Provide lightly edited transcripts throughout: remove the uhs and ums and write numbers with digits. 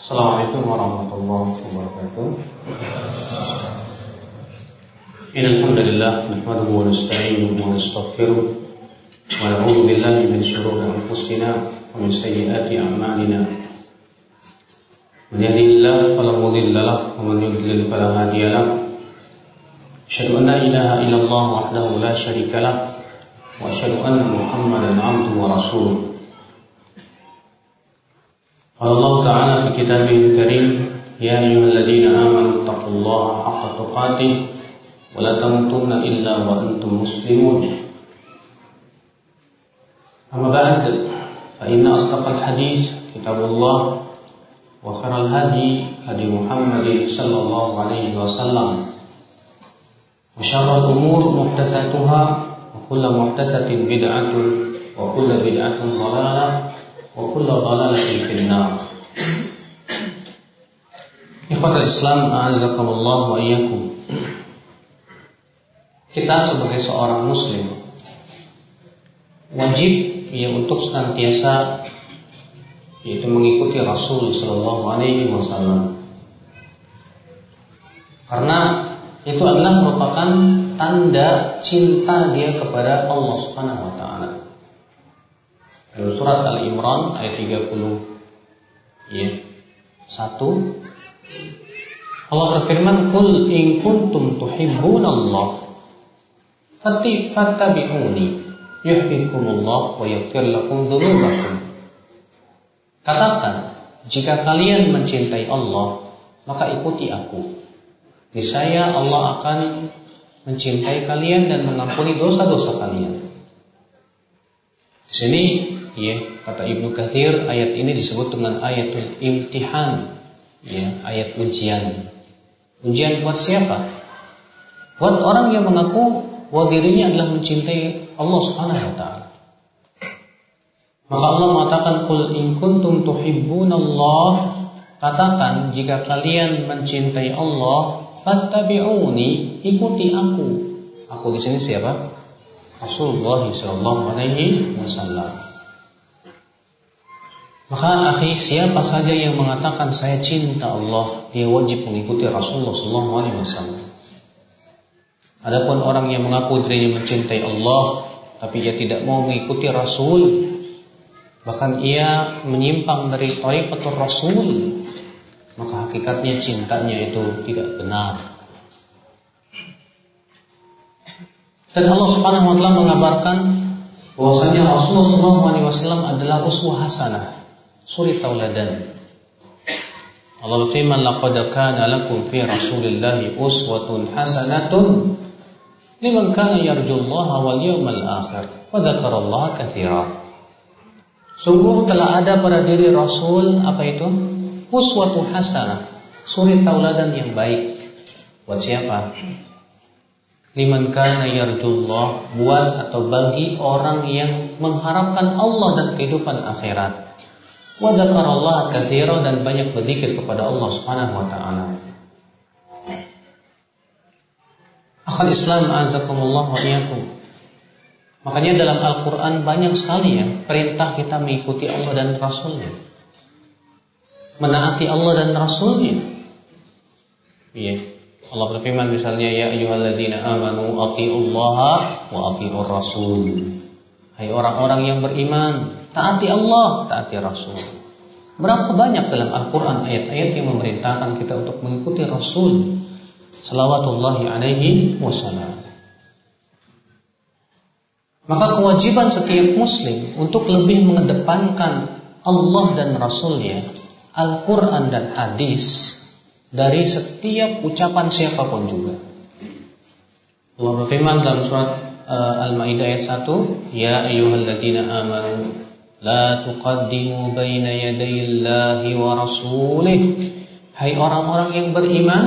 Assalamualaikum warahmatullahi wabarakatuh. Innal hamdalillah nahmaduhu wa nasta'inuhu wa nastaghfiruh wa na'udzu billahi min shururi anfusina wa min sayyiati a'malina. Man yahdihillahu fala mudilla lahu wa man yudlil fala hadiya lahu. Asyhadu an la ilaha illallah wahdahu la syarika lahu wa asyhadu anna Muhammadan 'abduhu wa rasuluh. Allah Ta'ala fi kitabihil karim, ya ayyuhalladzina amanu taqullaha haqqa tuqatih wa la tamutunna illa wa antum muslimun. Amma ba'd, fa inna asdaqal hadits kitabullah wa khairal hadi Muhammadin sallallahu alaihi wasallam wa syarrul umur muhdatsatuha wa kullu muhdatsatin bid'atun wa kullu bid'atin dhalalah wa kullu dhalalatin finnar. Ikhwatul Islam, a'azzakumullah wa iyyakum. Kita sebagai seorang muslim wajib untuk senantiasa yaitu mengikuti Rasul sallallahu alaihi wasallam. Karena itu adalah merupakan tanda cinta dia kepada Allah Subhanahu wa taala. Dalam surat Al-Imran ayat 30 Allah berfirman, "Qul in kuntum tuhibbunallah fattabi'uni yuhibbukumullah wa yaghfir lakum dzunubakum." Katakan, jika kalian mencintai Allah, maka ikuti aku. Niscaya Allah akan mencintai kalian dan mengampuni dosa-dosa kalian. Di sini kata Ibnu Katsir, ayat ini disebut dengan ayatul imtihan, ayat ujian. Ujian buat siapa? Buat orang yang mengaku bahwa dirinya adalah mencintai Allah Subhanahu wa taala. Maka Allah mengatakan, "Qul in kuntum tuhibbunallah," katakan jika kalian mencintai Allah, fattabi'uni, ikuti aku. Aku di sini siapa? Rasulullah sallallahu alaihi wasallam. Maka akhi, siapa saja yang mengatakan saya cinta Allah, dia wajib mengikuti Rasulullah sallallahu alaihi wasallam. Adapun orang yang mengaku dirinya mencintai Allah tapi ia tidak mau mengikuti Rasul, bahkan ia menyimpang dari thariqatul Rasul, maka hakikatnya cintanya itu tidak benar. Dan Allah Subhanahu wa taala mengabarkan bahwasanya Rasulullah sallallahu alaihi wasallam adalah uswah hasanah, suri tauladan. Allah berfirman, "Laqad kana lakum fi Rasulillahi uswatun hasanatun liman kana yarjullaha wal yawmal akhir wa dzakarallaha katsira." Sungguh telah ada pada diri Rasul apa itu? Uswatun hasanah, suri tauladan yang baik. Buat siapa? Liman kana yarjullah, buat atau bagi orang yang mengharapkan Allah dan kehidupan akhirat. Wa dzakarallaha katsiran, dan banyak berzikir kepada Allah Subhanahu wa taala. Akhul Islam, azakumullah wa iyyakum. Makanya dalam Al-Qur'an banyak sekali perintah kita mengikuti Allah dan Rasulnya, menaati Allah dan Rasulnya. Allah berfirman misalnya, ya ayyuhalladzina amanu athi'ullaha wa athi'ur rasul. Hai orang-orang yang beriman, taati Allah, taati Rasul. Berapa banyak dalam Al-Quran ayat-ayat yang memerintahkan kita untuk mengikuti Rasul salawatullahi alaihi wasallam. Maka kewajiban setiap muslim untuk lebih mengedepankan Allah dan Rasulnya, Al-Quran dan hadis, dari setiap ucapan siapapun juga. Allah berfirman dalam surat Al-Maidah ayat 1, ya ayyuhalladzina amanu la tuqaddimu baina yadayillahi wa rasulih. Hai orang-orang yang beriman,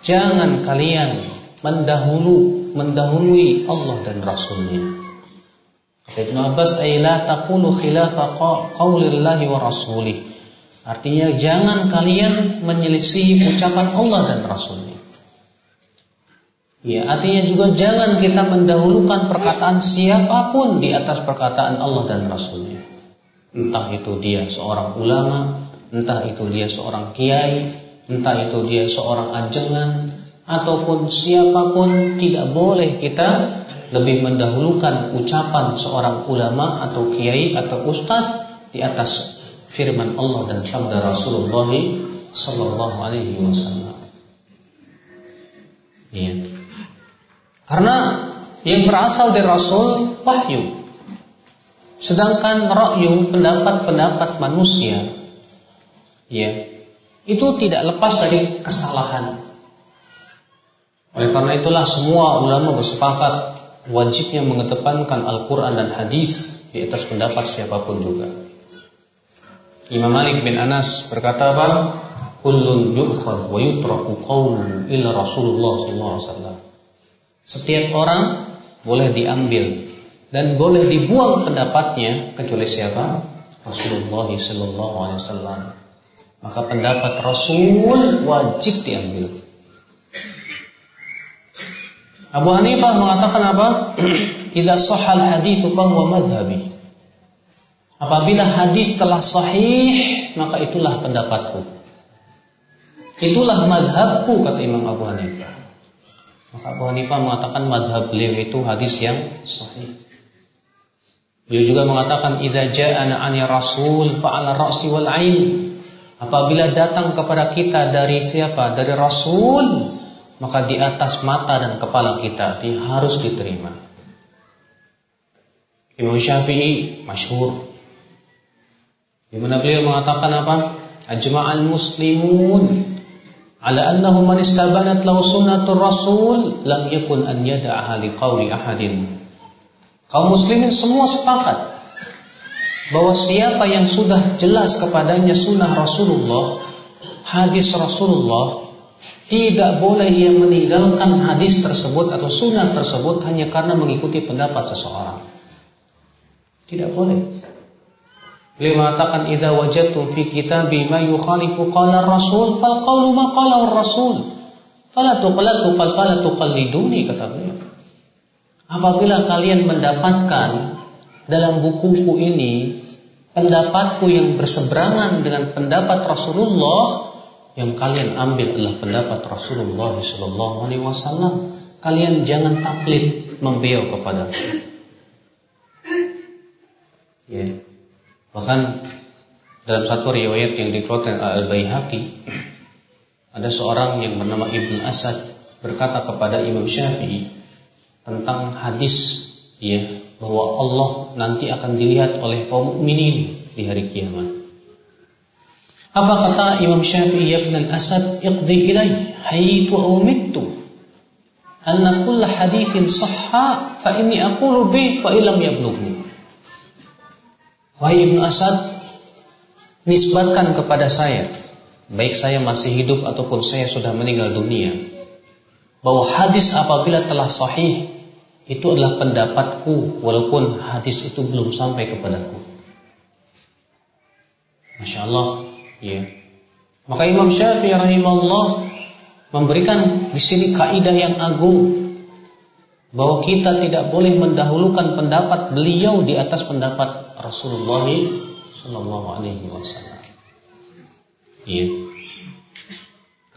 jangan kalian mendahului Allah dan Rasulnya. Ibnu Abbas, ay la taqulu khilafa qaulillahi wa rasulih. Artinya jangan kalian menyelisihi ucapan Allah dan Rasulnya. Artinya juga jangan kita mendahulukan perkataan siapapun di atas perkataan Allah dan Rasulnya. Entah itu dia seorang ulama, entah itu dia seorang kiai, entah itu dia seorang ajengan, ataupun siapapun, tidak boleh kita lebih mendahulukan ucapan seorang ulama atau kiai atau ustadz di atas firman Allah dan sabda Rasulullah sallallahu alaihi wasallam. Ya. Karena yang berasal dari Rasul wahyu. Sedangkan ra'yu, pendapat-pendapat manusia, ya, itu tidak lepas dari kesalahan. Oleh karena itulah semua ulama bersepakat wajibnya mengedepankan Al-Quran dan hadis di atas pendapat siapapun juga. Imam Malik bin Anas berkata apa? Kullun yu'khad wa yutraku qawluhu illa Rasulullah sallallahu alaihi wasallam. Setiap orang boleh diambil dan boleh dibuang pendapatnya kecuali siapa? Rasulullah sallallahu alaihi wasallam. Maka pendapat Rasul wajib diambil. Abu Hanifah mengatakan apa? Idza shahhal hadits fa huwa madhhabi. Apabila hadis telah sahih, maka itulah pendapatku. Itulah madhabku, kata Imam Abu Hanifah. Maka Abu Hanifah mengatakan madhab beliau itu hadis yang sahih. Beliau juga mengatakan idza ja'ana 'ani rasul fa'ala ra'si wal 'ain. Apabila datang kepada kita dari siapa? Dari Rasul, maka di atas mata dan kepala kita harus diterima. Imam Syafi'i masyhur, di mana beliau mengatakan apa? Ajma'al muslimun ala annahu man istabanat lahu sunnatur rasul lam yakun an yada'aha liqauli ahadin. Kaum muslimin semua sepakat bahwa siapa yang sudah jelas kepadanya sunnah Rasulullah, hadis Rasulullah, tidak boleh ia meninggalkan hadis tersebut atau sunnah tersebut hanya karena mengikuti pendapat seseorang. Tidak boleh. Beliau mengatakan idza wajadtum fi kitabi ma yukhalifu qala ar-rasul fal qawlu ma qala ar-rasul fala tuqalliduni, kata beliau. Apabila kalian mendapatkan dalam bukuku ini pendapatku yang berseberangan dengan pendapat Rasulullah, yang kalian ambil adalah pendapat Rasulullah sallallahu alaihi wasallam, kalian jangan taklid membeo kepadaku. Ya. Bahkan dalam satu riwayat yang dikeluarkan Al-Baihaqi, ada seorang yang bernama Ibnu Asad berkata kepada Imam Syafi'i tentang hadis, ya, bahwa Allah nanti akan dilihat oleh kaum mukminin di hari kiamat. Apa kata Imam Syafi'i? Ya Ibn Asad, iqdi ilai haytu aw mittu anna kull haditsin sahha fa inni aqulu bi wa illam yablughni. Wahai Ibnu Asad, nisbatkan kepada saya, baik saya masih hidup ataupun saya sudah meninggal dunia, bahwa hadis apabila telah sahih itu adalah pendapatku walaupun hadis itu belum sampai kepadaku. Masya Allah, ya. Maka Imam Syafi'i rahimahullah memberikan di sini kaidah yang agung, bahwa kita tidak boleh mendahulukan pendapat beliau di atas pendapat Rasulullah sallallahu alaihi wasallam. Ya.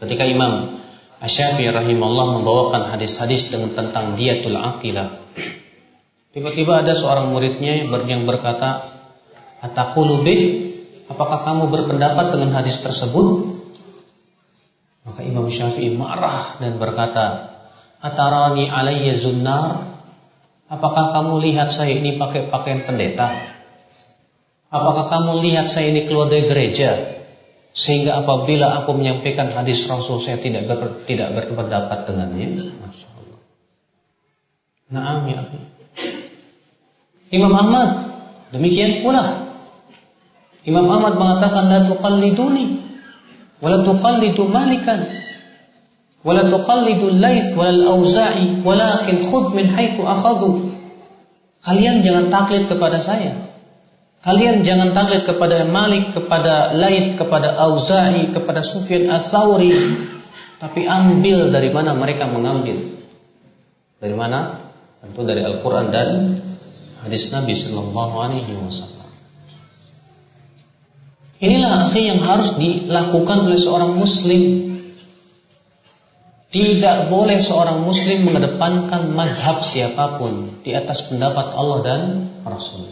Ketika Imam Asy-Syafi'i rahimahullah membawakan hadis-hadis dengan tentang diyatul aqilah, tiba-tiba ada seorang muridnya yang berkata, "Ataqulu bih? Apakah kamu berpendapat dengan hadis tersebut?" Maka Imam Syafi'i marah dan berkata, "Atarani alayya zunnar? Apakah kamu lihat saya ini pakai pakaian pendeta? Apakah kamu lihat saya ini keluar dari gereja sehingga apabila aku menyampaikan hadis Rasul saya tidak berpendapat dengannya?" Masya Allah. Naam ya. Imam Ahmad demikian pula. Imam Ahmad mengatakan la tuqalliduni wa la tuqallidu Malikan wa la tuqallidu Laits wa al-Auza'i walakin khudh min haitsu akhadhu. Kalian jangan taklid kepada saya. Kalian jangan taklid kepada Malik, kepada Laits, kepada Auza'i, kepada Sufyan Ats-Tsauri, tapi ambil dari mana mereka mengambil. Dari mana? Tentu dari Al-Quran dan hadis Nabi sallallahu alaihi wasallam. Inilah akhi yang harus dilakukan oleh seorang muslim. Tidak boleh seorang muslim mengedepankan mazhab siapapun di atas pendapat Allah dan Rasul.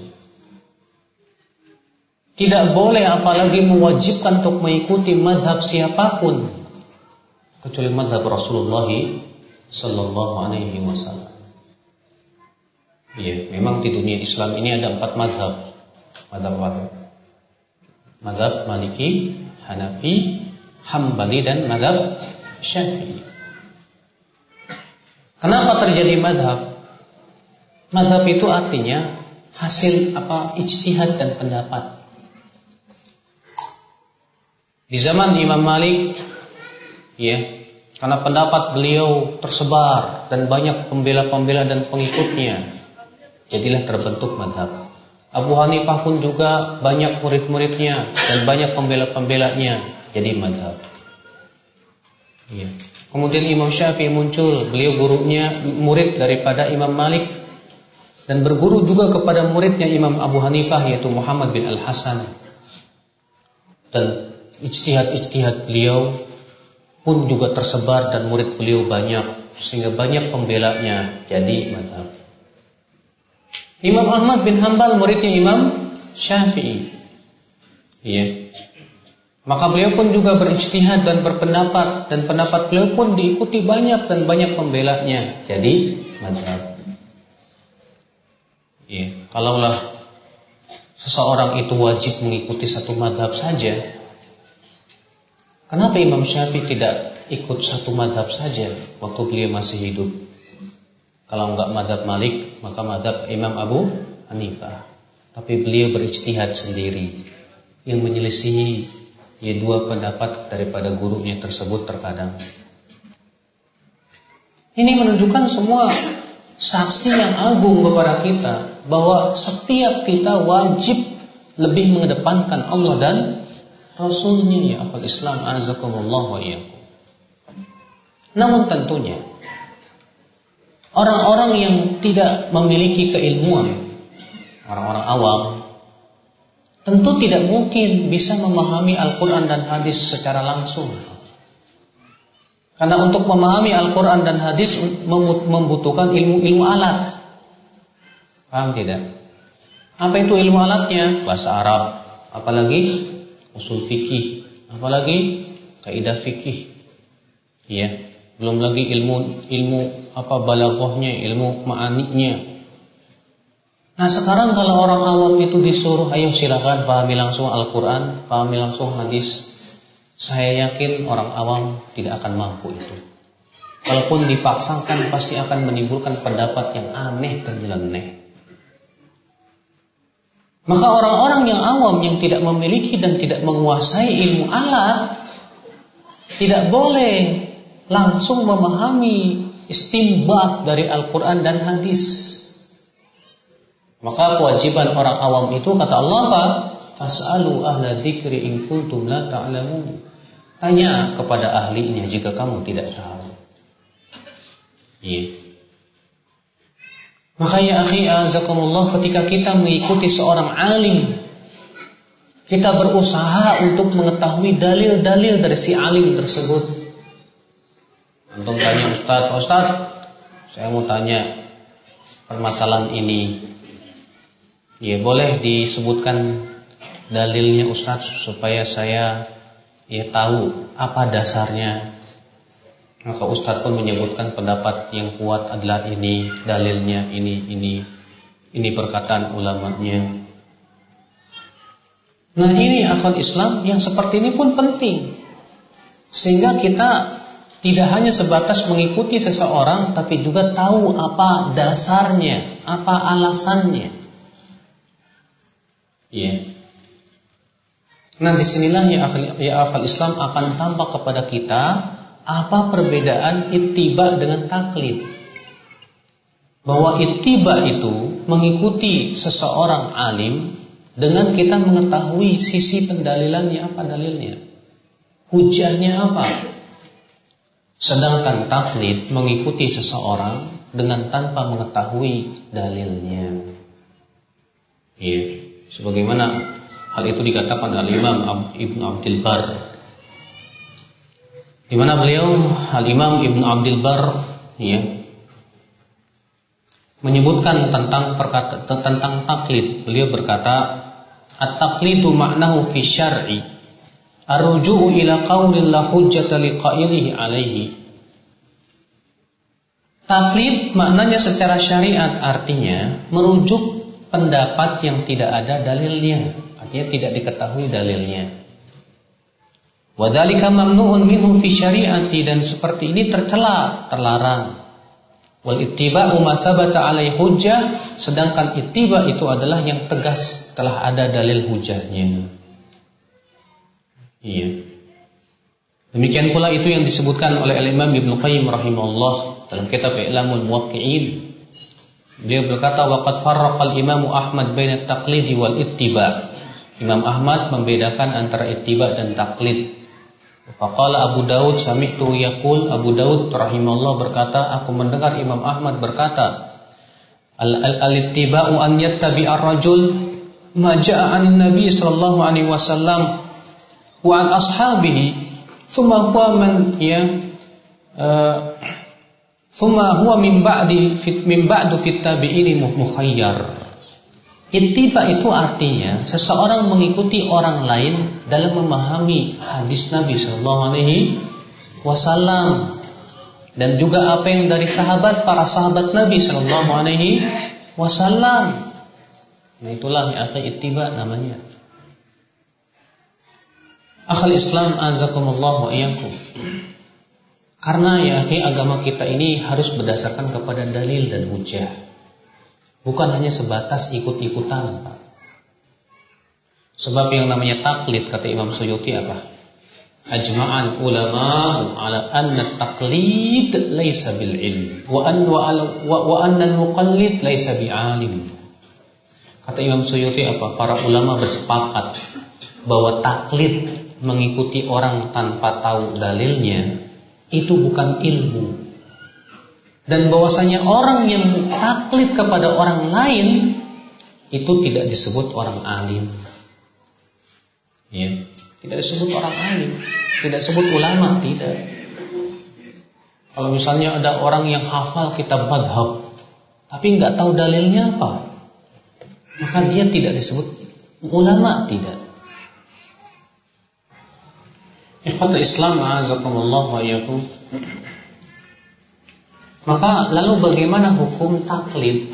Tidak boleh apalagi mewajibkan untuk mengikuti mazhab siapapun kecuali mazhab Rasulullah sallallahu alaihi wasallam. Ya, memang di dunia Islam ini ada 4 mazhab. Mazhab apa? Mazhab Maliki, Hanafi, Hambali dan mazhab Syafi'i. Kenapa terjadi mazhab? Mazhab itu artinya hasil ijtihad dan pendapat. Di zaman Imam Malik, ya, karena pendapat beliau tersebar dan banyak pembela-pembela dan pengikutnya, jadilah terbentuk mazhab. Abu Hanifah pun juga banyak murid-muridnya dan banyak pembela-pembelanya, jadi mazhab. Ya. Kemudian Imam Syafi'i muncul, beliau gurunya murid daripada Imam Malik dan berguru juga kepada muridnya Imam Abu Hanifah yaitu Muhammad bin Al-Hasan. Dan ijtihad beliau pun juga tersebar dan murid beliau banyak sehingga banyak pembelanya, jadi mazhab. Imam Ahmad bin Hanbal muridnya Imam Syafi'i. Iya. Maka beliau pun juga berijtihad dan berpendapat, dan pendapat beliau pun diikuti banyak dan banyak pembelanya, jadi mazhab. Ya, kalaulah seseorang itu wajib mengikuti satu mazhab saja, kenapa Imam Syafi'i tidak ikut satu mazhab saja waktu beliau masih hidup? Kalau enggak mazhab Malik, maka mazhab Imam Abu Hanifah. Tapi beliau berijtihad sendiri yang menyelisihi dua pendapat daripada gurunya tersebut terkadang. Ini menunjukkan semua saksi yang agung kepada kita bahwa setiap kita wajib lebih mengedepankan Allah dan Rasulnya, ya akhwal Islam azakumullah wa iyyakum. Namun tentunya orang-orang yang tidak memiliki keilmuan, orang-orang awam, tentu tidak mungkin bisa memahami Al-Quran dan hadis secara langsung. Karena untuk memahami Al-Quran dan hadis membutuhkan ilmu-ilmu alat. Paham tidak? Apa itu ilmu alatnya? Bahasa Arab, apalagi usul fikih, apalagi kaidah fikih. Ya, belum lagi ilmu balaghahnya, ilmu ma'aninya. Nah sekarang kalau orang awam itu disuruh, ayo silakan pahami langsung Al-Quran, pahami langsung hadis, saya yakin orang awam tidak akan mampu itu. Kalaupun dipaksakan pasti akan menimbulkan pendapat yang aneh dan nyeleneh. Maka orang-orang yang awam yang tidak memiliki dan tidak menguasai ilmu alat tidak boleh langsung memahami istinbat dari Al-Quran dan hadis. Maka kewajiban orang awam itu kata Allah apa? Fas'alu ahla dzikri in kuntum la ta'lamun. Tanya kepada ahlinya jika kamu tidak tahu. Iya. Maka ya akhi azakumullah, ketika kita mengikuti seorang alim, kita berusaha untuk mengetahui dalil-dalil dari si alim tersebut. Antum tanya Ustaz, saya mau tanya permasalahan ini. Ya boleh disebutkan dalilnya Ustaz supaya saya tahu apa dasarnya. Maka Ustaz pun menyebutkan pendapat yang kuat adalah ini, dalilnya ini perkataan ulamanya. Nah ini akal Islam yang seperti ini pun penting, sehingga kita tidak hanya sebatas mengikuti seseorang, tapi juga tahu apa dasarnya, apa alasannya. Ya. Nah disinilah ya akal Islam akan tampak kepada kita apa perbedaan ittiba dengan taklid. Bahwa ittiba itu mengikuti seseorang alim dengan kita mengetahui sisi pendalilannya, apa dalilnya, hujahnya apa. Sedangkan taklid mengikuti seseorang dengan tanpa mengetahui dalilnya. Ya. Sebagaimana Hal itu dikatakan Al-Imam Ibn Abdul Bar, di mana beliau Al-Imam Ibn Abdul Bar menyebutkan tentang taklid. Beliau berkata, at-taqlidu ma'nahu fi syar'i ar-ruju'u ila qaulin la hujjata liqa'ilihi alaihi. Taklid maknanya secara syariat artinya merujuk pendapat yang tidak ada dalilnya, artinya tidak diketahui dalilnya. Wa dzalika mamnu'un minhu fi syari'ati, dan seperti ini tercela, terlarang. Wal ittiba'u ma sabata 'alaihi hujjah, sedangkan ittiba itu adalah yang tegas, telah ada dalil hujahnya. Iya. Demikian pula itu yang disebutkan oleh Imam Ibnu Qayyim rahimahullah dalam kitab I'lamul Muwaqqi'in. Beliau berkata, waqad farraqal Imam Ahmad baina at-taqlid wal ittiba. Imam Ahmad membedakan antara ittiba dan taklid. Faqala Abu Daud sami'tu yaqul, Abu Daud rahimahullah berkata, aku mendengar Imam Ahmad berkata, al-ittiba'u an yattabi'ar rajul ma ja'a 'anil nabi sallallahu alaihi wasallam wa an ashabihi thumma huwa man thumma huwa min ba'du fit tabi'ini mukhayyar. Ittiba itu artinya seseorang mengikuti orang lain dalam memahami hadis Nabi sallallahu alaihi wasallam, dan juga apa yang dari para sahabat Nabi sallallahu alaihi wasallam. Nah, itulah yang ittiba namanya. Akhul Islam azakumullah wa iyyakum. Karena ya akhi, agama kita ini harus berdasarkan kepada dalil dan hujjah, bukan hanya sebatas ikut-ikutan, Pak. Sebab yang namanya taklid, kata Imam Suyuti apa? Ajma'al ulama ala anna taklid laysa bil ilm wa anna al-muqallid laysa bi'alim. Kata Imam Suyuti apa? Para ulama bersepakat bahwa taklid, mengikuti orang tanpa tahu dalilnya, itu bukan ilmu. Dan bahwasanya orang yang taklid kepada orang lain itu tidak disebut orang alim. Ya, tidak disebut orang alim, tidak disebut ulama, tidak. Kalau misalnya ada orang yang hafal kitab madhab tapi nggak tahu dalilnya apa, maka dia tidak disebut ulama, tidak. Ikhwatul Islam a'azakumullah wa iyyakum. Maka lalu bagaimana hukum taklid?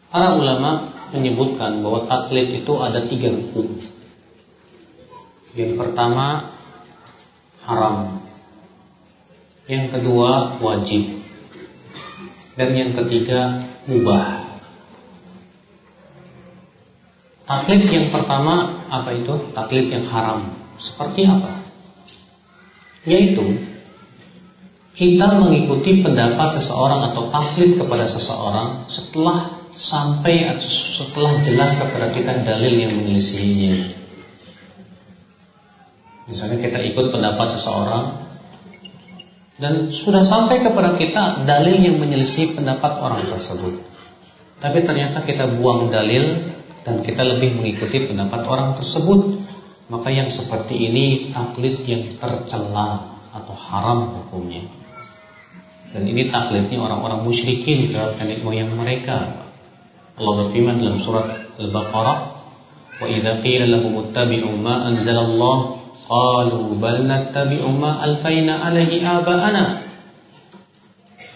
Para ulama menyebutkan bahwa taklid itu ada 3 hukum. Yang pertama haram, yang kedua wajib, dan yang ketiga mubah. Taklid yang pertama apa itu? Taklid yang haram. Seperti apa? Yaitu kita mengikuti pendapat seseorang atau taklid kepada seseorang setelah jelas kepada kita dalil yang menyelisihinya. Misalnya kita ikut pendapat seseorang dan sudah sampai kepada kita dalil yang menyelisih pendapat orang tersebut, tapi ternyata kita buang dalil dan kita lebih mengikuti pendapat orang tersebut, maka yang seperti ini taklid yang tercela atau haram hukumnya. Dan ini taklidnya orang-orang musyrikin terhadap nenek moyang mereka. Allah berfirman dalam surat Al-Baqarah, wa idza qila lahum ittabi'u ma anzalallah qalu bal nattabi'u ma alfayna 'alaihi aba'ana.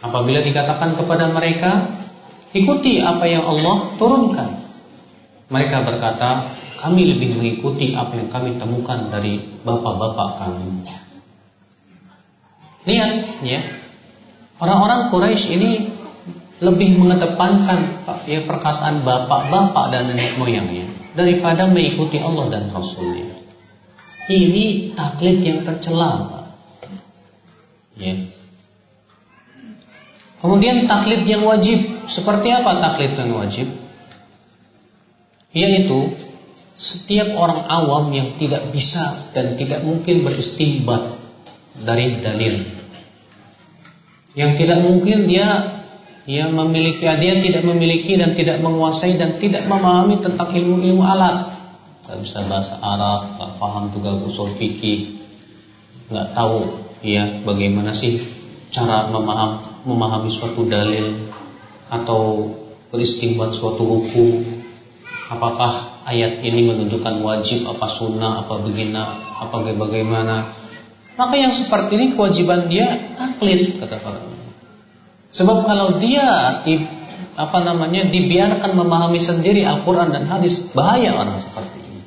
Apabila dikatakan kepada mereka, ikuti apa yang Allah turunkan, mereka berkata, kami lebih mengikuti apa yang kami temukan dari bapak-bapak kami. Lihat ya, orang-orang Quraisy ini lebih mengedepankan perkataan bapak-bapak dan nenek moyangnya daripada mengikuti Allah dan Rasulnya. Ini taklid yang tercela, ya. Kemudian taklid yang wajib. Seperti apa taklid yang wajib? Yaitu setiap orang awam yang tidak bisa dan tidak mungkin beristinbat dari dalil, yang tidak mungkin dia dia tidak memiliki dan tidak menguasai dan tidak memahami tentang ilmu-ilmu alat. Gak bisa bahasa Arab, gak paham juga usul fikih, gak tahu ya bagaimana sih cara memahami suatu dalil atau beristinbat suatu hukum. Apakah ayat ini menunjukkan wajib, apa sunnah, apa begina, apa bagaimana. Maka yang seperti ini kewajiban dia taklid, kata para ulama. Sebab kalau dia dibiarkan memahami sendiri Al-Quran dan hadis, bahaya orang seperti ini.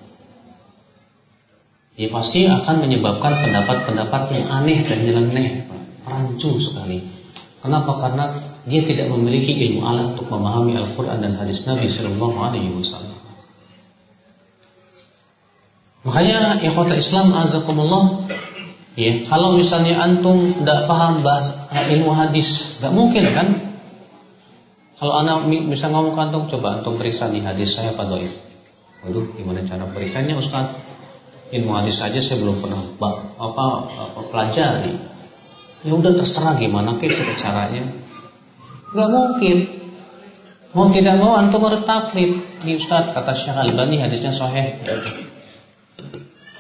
Dia pasti akan menyebabkan pendapat-pendapat yang aneh dan nyeleneh, rancu sekali. Kenapa? Karena dia tidak memiliki ilmu alat untuk memahami Al-Quran dan hadis Nabi Sallallahu Alaihi Wasallam. Makanya ikhwatul Islam azakumullah, ya, kalau misalnya antum tidak paham bahasa ilmu hadis, nggak mungkin kan? Kalau anak bisa ngomong ke antum, coba antum periksa nih hadis saya apa doib. Waduh, gimana cara periksanya Ustaz? Ilmu hadis saja saya belum pernah pelajari. Ya udah terserah gimana caranya. Nggak mungkin. Mau tidak mau antum harus taklid. Nih Ustaz, kata Syekh Albani hadisnya sahih. Ya.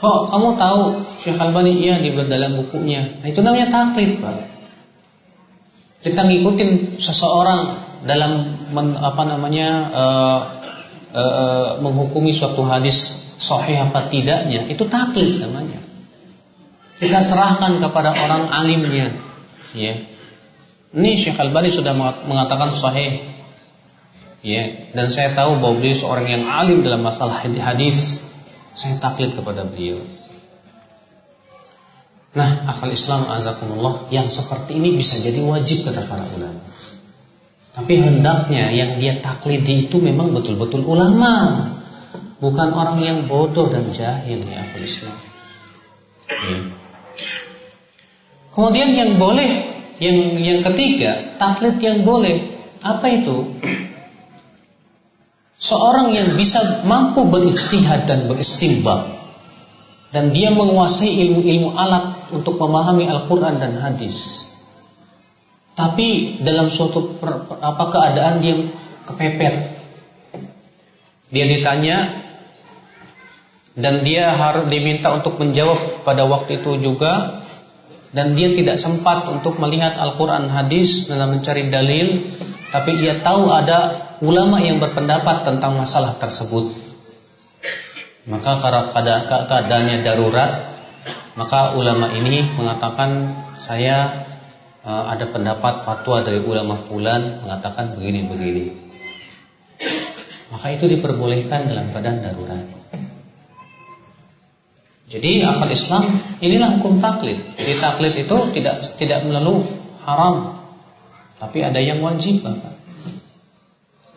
Kok kamu tahu Syekh Albani? Iya, di dalam bukunya. Nah, itu namanya taklid, Pak. Kita ngikutin seseorang dalam menghukumi suatu hadis sahih apa tidaknya, itu taklid namanya. Kita serahkan kepada orang alimnya, ya. Ini Syekh Albani sudah mengatakan sahih, ya. Dan saya tahu bahwa beliau seorang yang alim dalam masalah hadis. Saya taklid kepada beliau. Nah, akal Islam azakumullah, yang seperti ini bisa jadi wajib kata para ulama. Tapi hendaknya yang dia taklidi itu memang betul-betul ulama, bukan orang yang bodoh dan jahil, ya akal Islam. Ya. Kemudian yang boleh, yang ketiga, taklid yang boleh, apa itu? Seorang yang bisa mampu berijtihad dan beristinbat, dan dia menguasai ilmu-ilmu alat untuk memahami Al-Quran dan hadis. Tapi dalam suatu keadaan dia kepepet, dia ditanya dan dia harus diminta untuk menjawab pada waktu itu juga, dan dia tidak sempat untuk melihat Al-Quran hadis dalam mencari dalil, tapi ia tahu ada ulama yang berpendapat tentang masalah tersebut. Maka karena keadaannya darurat, maka ulama ini mengatakan, saya ada pendapat fatwa dari ulama fulan mengatakan begini-begini. Maka itu diperbolehkan dalam keadaan darurat. Jadi akal Islam inilah hukum taklid. Jadi taklid itu tidak melulu haram, tapi ada yang wajib, Bapak.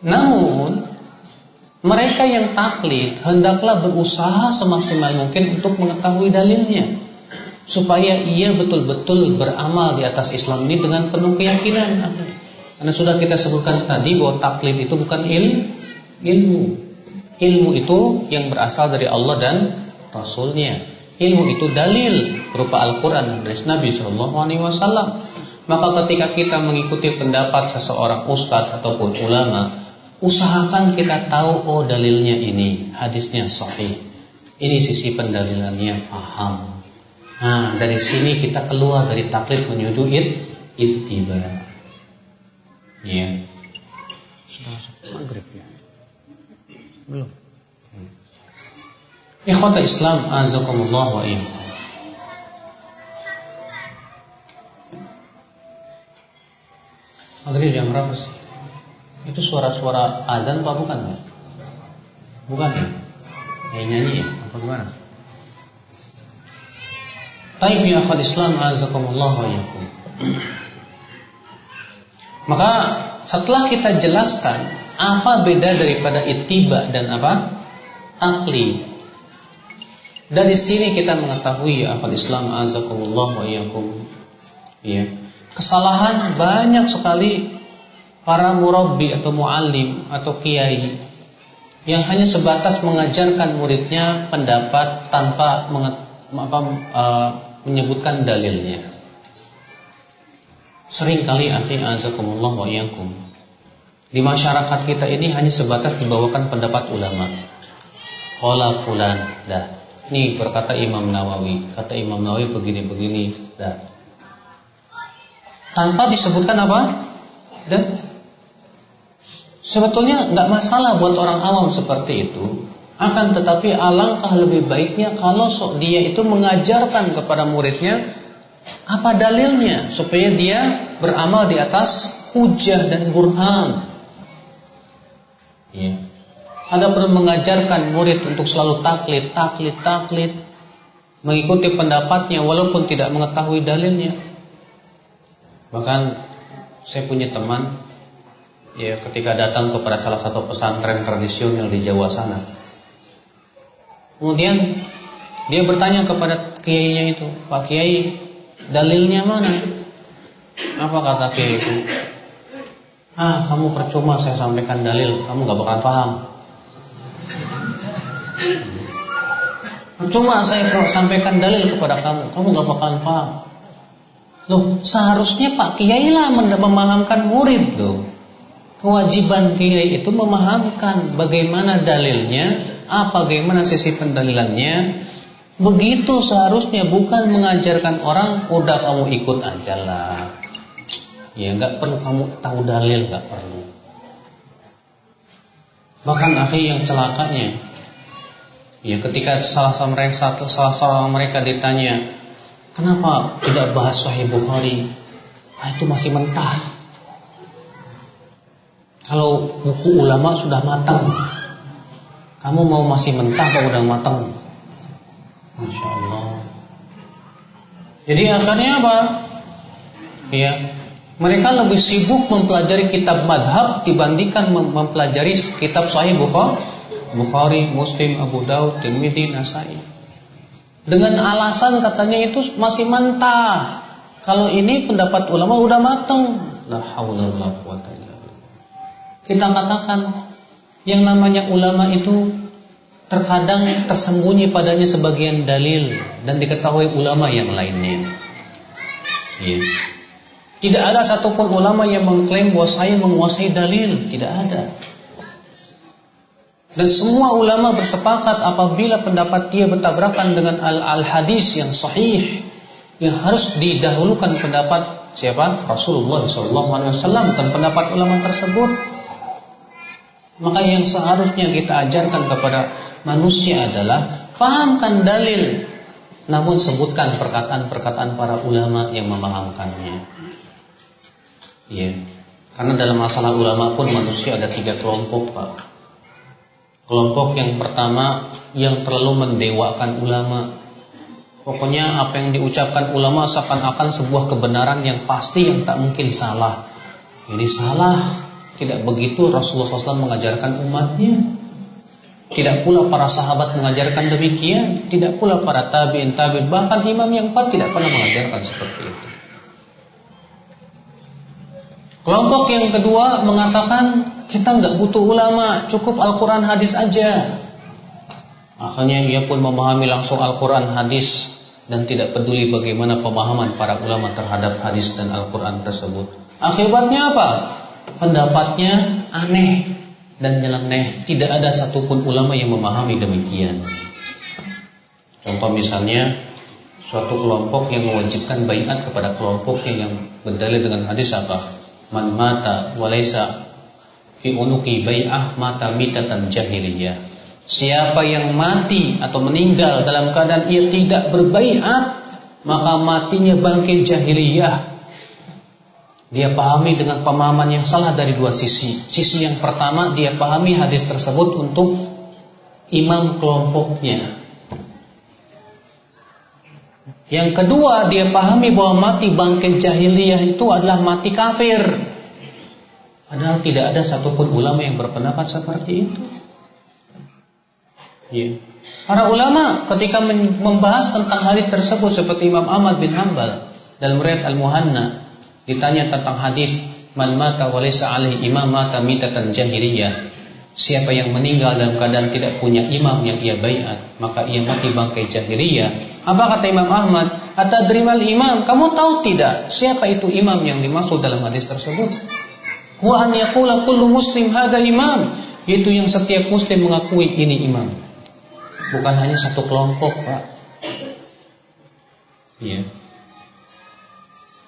Namun mereka yang taklid hendaklah berusaha semaksimal mungkin untuk mengetahui dalilnya, supaya ia betul-betul beramal di atas Islam ini dengan penuh keyakinan. Karena sudah kita sebutkan tadi bahwa taklid itu bukan ilmu. Ilmu itu yang berasal dari Allah dan Rasulnya. Ilmu itu dalil berupa Al-Quran dan hadis Nabi SAW. Maka ketika kita mengikuti pendapat seseorang ustadz ataupun ulama, usahakan kita tahu, dalilnya ini, hadisnya sahih, ini sisi pendalilannya paham. Nah, dari sini kita keluar dari taklid menuju ittiba. Ya. Sudah masuk maghrib ya? Belum. Ikhwata Islam azakumullah wa iyyakum. Maghrib jam berapa sih? Itu suara-suara azan apa bukan? Bukan ya? Nyanyi ya? Apa gimana? Baik ya akhwat Islam azakumullah wa iyyakum. Maka setelah kita jelaskan apa beda daripada ittiba dan apa? Taklid. Dari sini kita mengetahui ya akhwat Islam azakumullah wa iyyakum. Ya. Kesalahan banyak sekali para murabbi atau muallim atau kiai yang hanya sebatas mengajarkan muridnya pendapat tanpa menyebutkan dalilnya. Seringkali akhi azakumullah wa iyyakum, Di masyarakat kita ini hanya sebatas dibawakan pendapat ulama. Qala fulan, dah. Ini berkata Imam Nawawi, kata Imam Nawawi begini-begini, dah. Tanpa disebutkan apa? Dan sebetulnya nggak masalah buat orang awam seperti itu. Akan tetapi alangkah lebih baiknya kalau dia itu mengajarkan kepada muridnya apa dalilnya, supaya dia beramal di atas hujah dan burhan. Ya. Ada perlu mengajarkan murid untuk selalu taklid, mengikuti pendapatnya walaupun tidak mengetahui dalilnya. Bahkan saya punya teman, ya, ketika datang kepada salah satu pesantren tradisional di Jawa sana, kemudian dia bertanya kepada kiainya itu, Pak Kiai, dalilnya mana? Apa kata kiai itu? Kamu percuma saya sampaikan dalil, kamu gak bakalan paham. Percuma saya sampaikan dalil kepada kamu, kamu gak bakalan paham. Loh, seharusnya Pak Kiai lah memahamkan murid loh. Kewajiban kiai itu memahamkan bagaimana dalilnya, bagaimana sisi pendalilannya. Begitu seharusnya, bukan mengajarkan orang udah kamu ikut aja lah. Ya, nggak perlu kamu tahu dalil, nggak perlu. Bahkan akhi yang celakanya, ya, ketika salah seorang mereka ditanya, kenapa tidak bahas Sahih Bukhari? Itu masih mentah. Kalau buku ulama sudah matang, kamu mau masih mentah atau udah matang? Masya Allah. Jadi akhirnya apa? Ya, mereka lebih sibuk mempelajari kitab madhab dibandingkan mempelajari kitab Sahih Bukhari, Muslim, Abu Daud, Tirmidzi, Nasai. Dengan alasan katanya itu masih mentah. Kalau ini pendapat ulama udah matang. La haula wala quwata illa billah. Kita katakan yang namanya ulama itu terkadang tersembunyi padanya sebagian dalil dan diketahui ulama yang lainnya. Ya. Tidak ada satupun ulama yang mengklaim bahwa saya menguasai dalil, tidak ada. Dan semua ulama bersepakat apabila pendapat dia bertabrakan dengan al-hadis yang sahih, yang harus didahulukan pendapat siapa? Rasulullah SAW dan pendapat ulama tersebut. Maka yang seharusnya kita ajarkan kepada manusia adalah fahamkan dalil, namun sebutkan perkataan-perkataan para ulama yang memahamkannya. Ya, karena dalam masalah ulama pun manusia ada 3 kelompok, Pak. Kelompok yang pertama yang terlalu mendewakan ulama. Pokoknya apa yang diucapkan ulama seakan-akan sebuah kebenaran yang pasti, yang tak mungkin salah. Ini salah. Tidak begitu Rasulullah SAW mengajarkan umatnya. Tidak pula para sahabat mengajarkan demikian. Tidak pula para tabi'in, bahkan imam yang 4 tidak pernah mengajarkan seperti itu. Kelompok yang kedua mengatakan kita nggak butuh ulama, cukup Al-Quran hadis aja. Akhirnya ia pun memahami langsung Al-Quran hadis dan tidak peduli bagaimana pemahaman para ulama terhadap hadis dan Al-Quran tersebut. Akibatnya apa? Pendapatnya aneh dan nyeleneh. Tidak ada satupun ulama yang memahami demikian. Contoh misalnya suatu kelompok yang mewajibkan baiat kepada kelompoknya yang berdalil dengan hadis apa? Man mata walaysa fi unuqi bai'ah mata mitatan jahiliyah. Siapa yang mati atau meninggal dalam keadaan ia tidak berbaiat, maka matinya bangkai jahiliyah. Dia pahami dengan pemahaman yang salah dari 2 sisi. Sisi yang pertama, dia pahami hadis tersebut untuk imam kelompoknya. Yang kedua, dia pahami bahwa mati bangkai jahiliyah itu adalah mati kafir. Padahal tidak ada satupun ulama yang berpendapat seperti itu. Ya. Para ulama ketika membahas tentang hadis tersebut, seperti Imam Ahmad bin Hanbal dalam riwayat Al-Muhanna, ditanya tentang hadis man mata walaysa alaihi imam mata mitatan jahiliyah. Siapa yang meninggal dalam keadaan tidak punya imam yang ia baiat, maka ia mati bangkai jahiliyah. Apa kata Imam Ahmad? Atadrimal imam, kamu tahu tidak siapa itu imam yang dimaksud dalam hadis tersebut? Wa an yaqula kullu muslim hada imam, yaitu yang setiap muslim mengakui ini imam. Bukan hanya satu kelompok, Pak. Ya.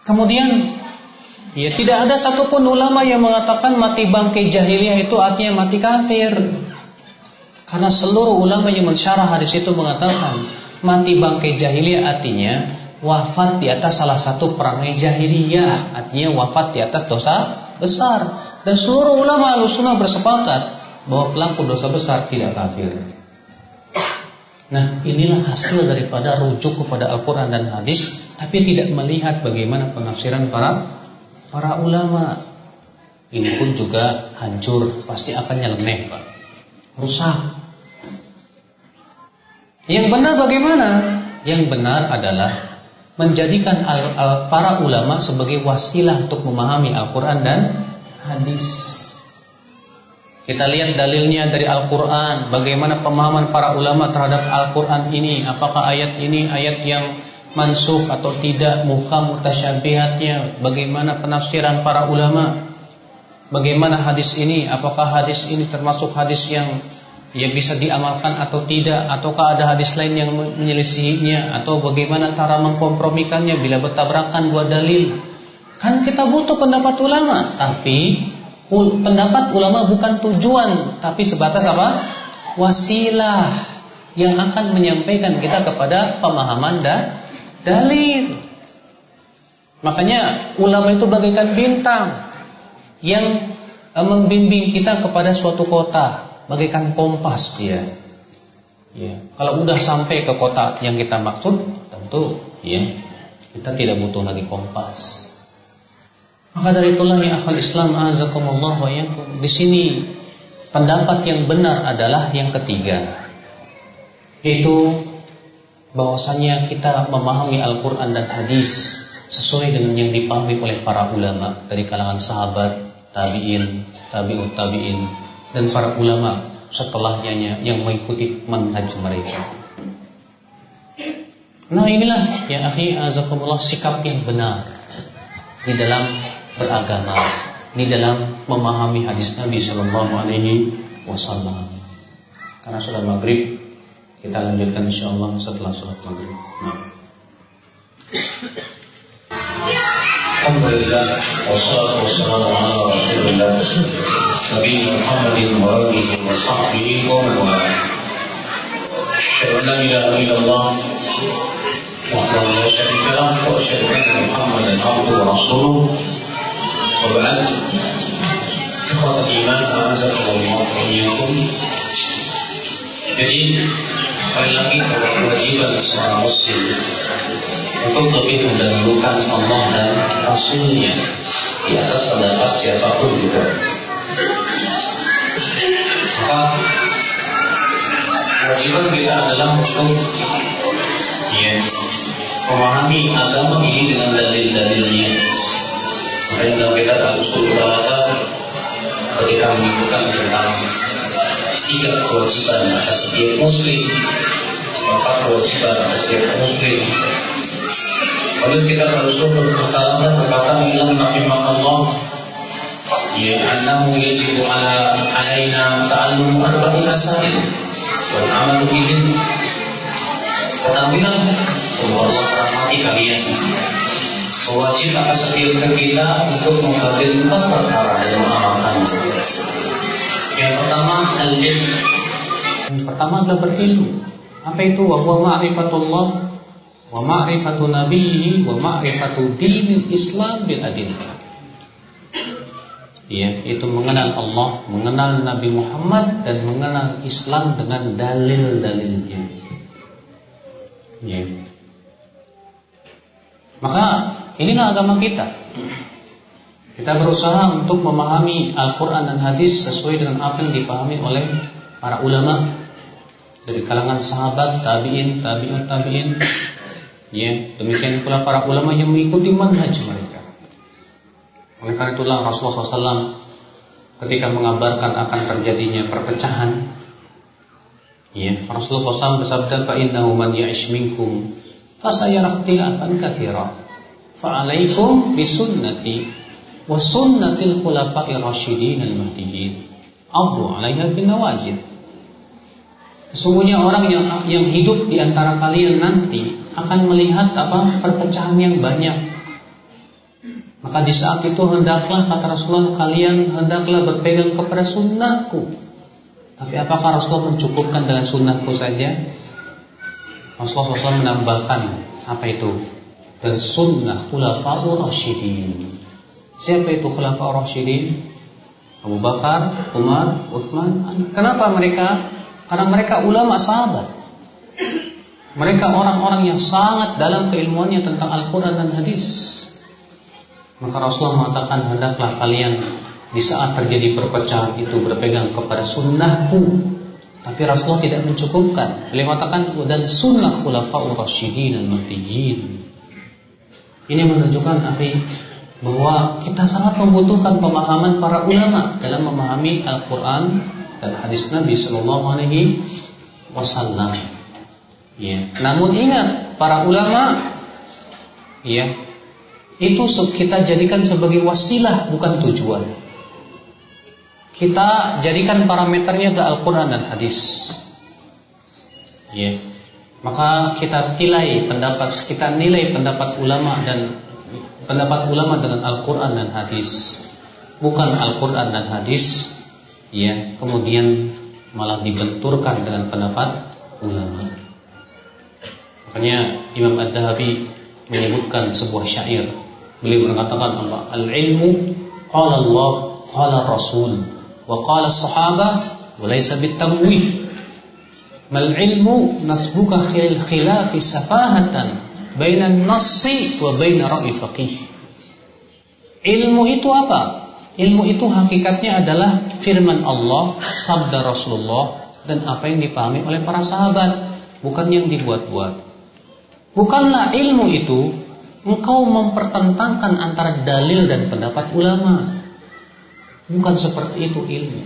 Kemudian tidak ada satupun ulama yang mengatakan mati bangkai jahiliyah itu artinya mati kafir. Karena seluruh ulama yang mensyarah hadis itu mengatakan mati bangkai jahiliyah artinya wafat di atas salah satu perangai jahiliyah, artinya wafat di atas dosa besar. Dan seluruh ulama Ahlussunnah bersepakat bahwa pelaku dosa besar tidak kafir. Nah, inilah hasil daripada rujuk kepada Al-Quran dan hadis, tapi tidak melihat bagaimana penafsiran para ulama. Ini pun juga hancur, pasti akan nyeleneh, Pak. Rusak. Yang benar bagaimana? Yang benar adalah menjadikan para ulama sebagai wasilah untuk memahami Al-Quran dan hadis. Kita lihat dalilnya dari Al-Quran, bagaimana pemahaman para ulama terhadap Al-Quran ini. Apakah ayat ini ayat yang mansukh atau tidak, muhkam mutasyabihatnya, bagaimana penafsiran para ulama. Bagaimana hadis ini, apakah hadis ini termasuk hadis yang bisa diamalkan atau tidak, ataukah ada hadis lain yang menyelisihinya, atau bagaimana cara mengkompromikannya bila bertabrakan dua dalil. Kan kita butuh pendapat ulama, tapi pendapat ulama bukan tujuan, tapi sebatas apa? Wasilah yang akan menyampaikan kita kepada pemahaman dan dalil. Makanya ulama itu bagaikan bintang yang membimbing kita kepada suatu kota, bagaikan kompas dia. Ya, kalau udah sampai ke kota yang kita maksud, tentu kita tidak butuh lagi kompas. Maka dari itulah ya akhwal Islam azakumullah wa iyyakum, di sini pendapat yang benar adalah yang ketiga, yaitu bahwasanya kita memahami Al-Quran dan hadis sesuai dengan yang dipahami oleh para ulama dari kalangan sahabat, tabi'in, tabi'ut tabi'in, dan para ulama setelahnya yang mengikuti manhaj mereka. Nah, inilah ya akhi azakumullah sikap yang benar di dalam beragama, di dalam memahami hadis Nabi Sallallahu Alaihi Wasallam. Karena sudah maghrib, kita lanjutkan insyaallah setelah sholat maghrib. Alhamdulillah, wassalatu wassalamu ala Rasulillah Nabi Muhammadin wa alihi wa sahbihi wa man walah. Asyhadu an la ilaha illallah wahdahu la syarika lah wa asyhadu anna Muhammadan abduhu wa rasuluh. Wab'ad, ikhwatul iman, a'azakumullah wa iyyakum. Jadi sekali lagi kewajiban seorang muslim untuk lebih mendahulukan Allah dan Rasulnya di atas pendapat siapapun juga. Maka kewajiban kita adalah untuk memahami agama ini dengan dalil-dalilnya. Makanya dalam kitab Al-Usul Bahasa ketika menyebutkan tentang 3 kewajiban atas setiap muslim, 4 kewajiban atas setiap muslim. Lalu kita Al-Usul berkata dalam rahimahullah, annahu yajibu alaina ta'allum arba'in asail wal amalu bihin. Ketahuilah bahwa Allah rahmati kalian, wajib atas setiap kita untuk mengkaji 4 perkara dan mengamalkannya. Yang pertama al-ilm. Yang pertama adalah berilmu. Apa itu? Wa huwa ma'rifatullah wa ma'rifatu nabiyhi wa ma'rifatu dinil Islam bil adillah. Itu mengenal Allah, mengenal Nabi Muhammad, dan mengenal Islam dengan dalil-dalilnya. Maka inilah agama kita. Kita berusaha untuk memahami Al-Quran dan hadis sesuai dengan apa yang dipahami oleh para ulama dari kalangan sahabat, tabi'in, tabi'ut tabi'in. Demikian pula para ulama yang mengikuti manhaj mereka. Oleh karena itulah Rasulullah SAW ketika mengabarkan akan terjadinya perpecahan, Rasulullah SAW bersabda, fa innahu man ya'ish minkum fasayara ikhtilafan katsira fa 'alaikum bisunnati wa sunnatil khulafa'ir rasyidin al-mahdiyyin. Addu 'alaiha bin nawajid. Sesungguhnya orang yang hidup di antara kalian nanti akan melihat perpecahan yang banyak. Maka di saat itu hendaklah, kata Rasulullah, kalian hendaklah berpegang kepada sunnahku. Tapi apakah Rasulullah mencukupkan dengan sunnahku saja? Rasulullah SAW menambahkan apa itu? Dan sunnah khulafa'ur rasyidin. Siapa itu khulafa'ur rasyidin? Abu Bakar, Umar, Utsman. Kenapa mereka? Karena mereka ulama sahabat. Mereka orang-orang yang sangat dalam keilmuannya tentang Al-Quran dan hadis. Maka Rasulullah mengatakan, hendaklah kalian di saat terjadi perpecahan itu berpegang kepada sunnahku. Tapi Rasulullah tidak mencukupkan. Beliau mengatakan, dan sunnah khulafa'ur rasyidin al-mahdiyyin. Ini menunjukkan bahwa kita sangat membutuhkan pemahaman para ulama dalam memahami Al-Quran dan hadis Nabi Sallallahu Alaihi Wasallam. Ya. Namun ingat, para ulama, ya, itu kita jadikan sebagai wasilah, bukan tujuan. Kita jadikan parameternya ke Al-Quran dan hadis. Ya. Maka kita nilai pendapat ulama dengan Al-Quran dan hadis, bukan Al-Quran dan hadis, ya, kemudian malah dibenturkan dengan pendapat ulama. Makanya Imam Ad-Dhahabi menyebutkan sebuah syair. Beliau mengatakan, al-ilmu qala Allah qala Rasul wa qala as-sahabah wa laysa bitamwih. Mal ilmu nasbuka khilafi safahatan bainan nassi wa baina ra'i faqih. Ilmu itu apa? Ilmu itu hakikatnya adalah firman Allah, sabda Rasulullah, dan apa yang dipahami oleh para sahabat, bukan yang dibuat-buat. Bukanlah ilmu itu engkau mempertentangkan antara dalil dan pendapat ulama. Bukan seperti itu ilmu.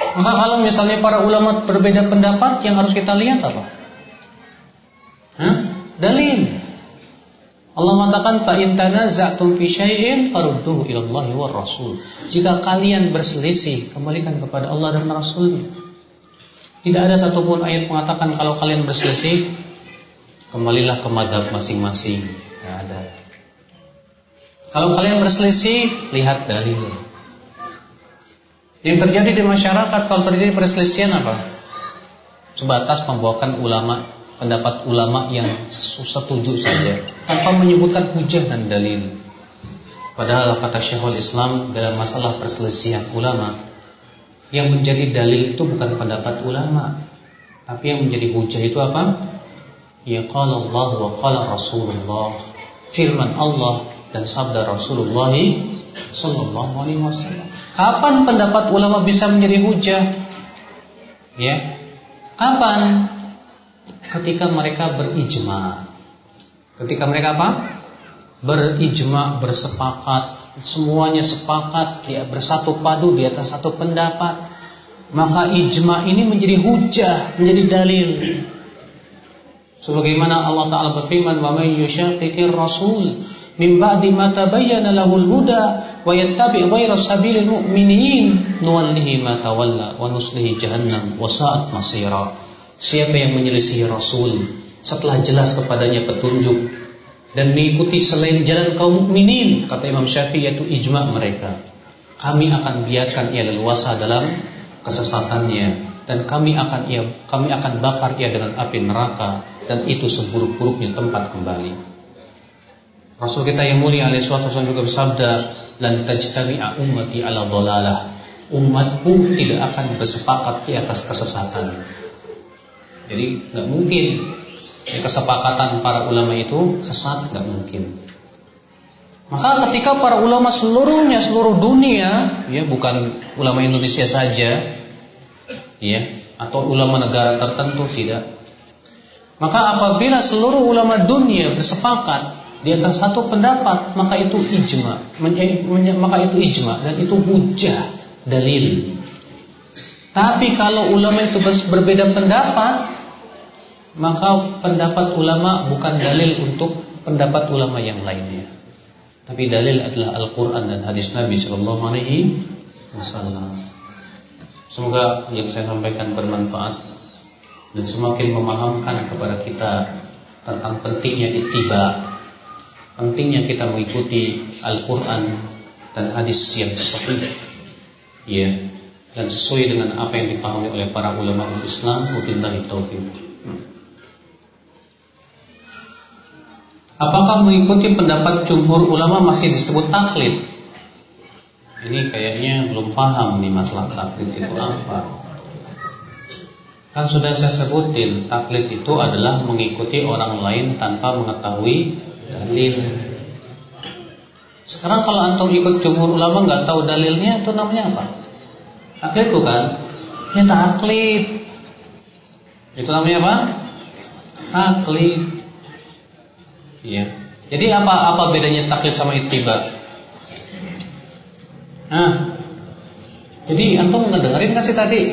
Maka kalau misalnya para ulama berbeda pendapat, yang harus kita lihat apa? Dalil. Allah mengatakan, fa in tanaza'tum fi syai'in farudduhu ila Allahi war Rasul. Jika kalian berselisih, kembalikan kepada Allah dan Rasulnya. Tidak ada satupun ayat mengatakan kalau kalian berselisih, kembalilah ke mazhab masing-masing. Tidak ada. Kalau kalian berselisih, lihat dalil. Yang terjadi di masyarakat kalau terjadi perselisihan apa? Sebatas membawakan pendapat ulama yang setuju saja, tanpa menyebutkan hujah dan dalil. Padahal kata Syekhul Islam dalam masalah perselisihan ulama, yang menjadi dalil itu bukan pendapat ulama, tapi yang menjadi hujah itu apa? Ya qala Allah wa qala Rasulullah, firman Allah dan sabda Rasulullah sallallahu alaihi wasallam. Kapan pendapat ulama bisa menjadi hujah? Ya. Kapan? Ketika mereka berijma. Ketika mereka apa? Berijma, bersepakat, semuanya sepakat, dia bersatu padu di atas satu pendapat. Maka ijma ini menjadi hujah, menjadi dalil. Sebagaimana Allah Ta'ala berfirman, "Wa may yushaqiqir rasul min ba'di ma tabayyana lahul huda wa yattabi' ghayra sabilil mu'minin nuwallihi ma tawalla wa nuslihi jahannam wa sa'at masira." Siapa yang menyelisihi Rasul setelah jelas kepadanya petunjuk dan mengikuti selain jalan kaum mukminin, kata Imam Syafi'i, yaitu ijma mereka, kami akan biarkan ia leluasa dalam kesesatannya, dan kami akan bakar ia dengan api neraka, dan itu seburuk-buruknya tempat kembali. Rasul kita yang mulia alaihi wasallam juga bersabda, lan tajtami'a ummati ala dhalalah. Umatku tidak akan bersepakat di atas kesesatan. Jadi nggak mungkin kesepakatan para ulama itu sesat, nggak mungkin. Maka ketika para ulama seluruh dunia, ya, bukan ulama Indonesia saja, ya, atau ulama negara tertentu, tidak. Maka apabila seluruh ulama dunia bersepakat di atas satu pendapat, maka itu ijma, dan itu hujah, dalil. Tapi kalau ulama itu berbeda pendapat, maka pendapat ulama bukan dalil untuk pendapat ulama yang lainnya. tapi dalil adalah Al-Quran dan hadis Nabi Sallallahu Alaihi Wasallam. Semoga yang saya sampaikan bermanfaat dan semakin memahamkan kepada kita tentang pentingnya ittiba, pentingnya kita mengikuti Al-Quran dan hadis yang sahih, ya, dan sesuai dengan apa yang dipahami oleh para ulama Islam. Wabillahi taufiq. Apakah mengikuti pendapat jumhur ulama masih disebut taklid? Ini kayaknya belum paham nih masalah taklid itu apa. Kan sudah saya sebutin, taklid itu adalah mengikuti orang lain tanpa mengetahui dalil. Sekarang kalau antum ikut jumhur ulama nggak tahu dalilnya, itu namanya apa? Taklid bukan? Ya taklid. Itu namanya apa? Taklid. Ya. Jadi apa bedanya taklid sama ittiba? Jadi antum ngedengerin nggak sih tadi?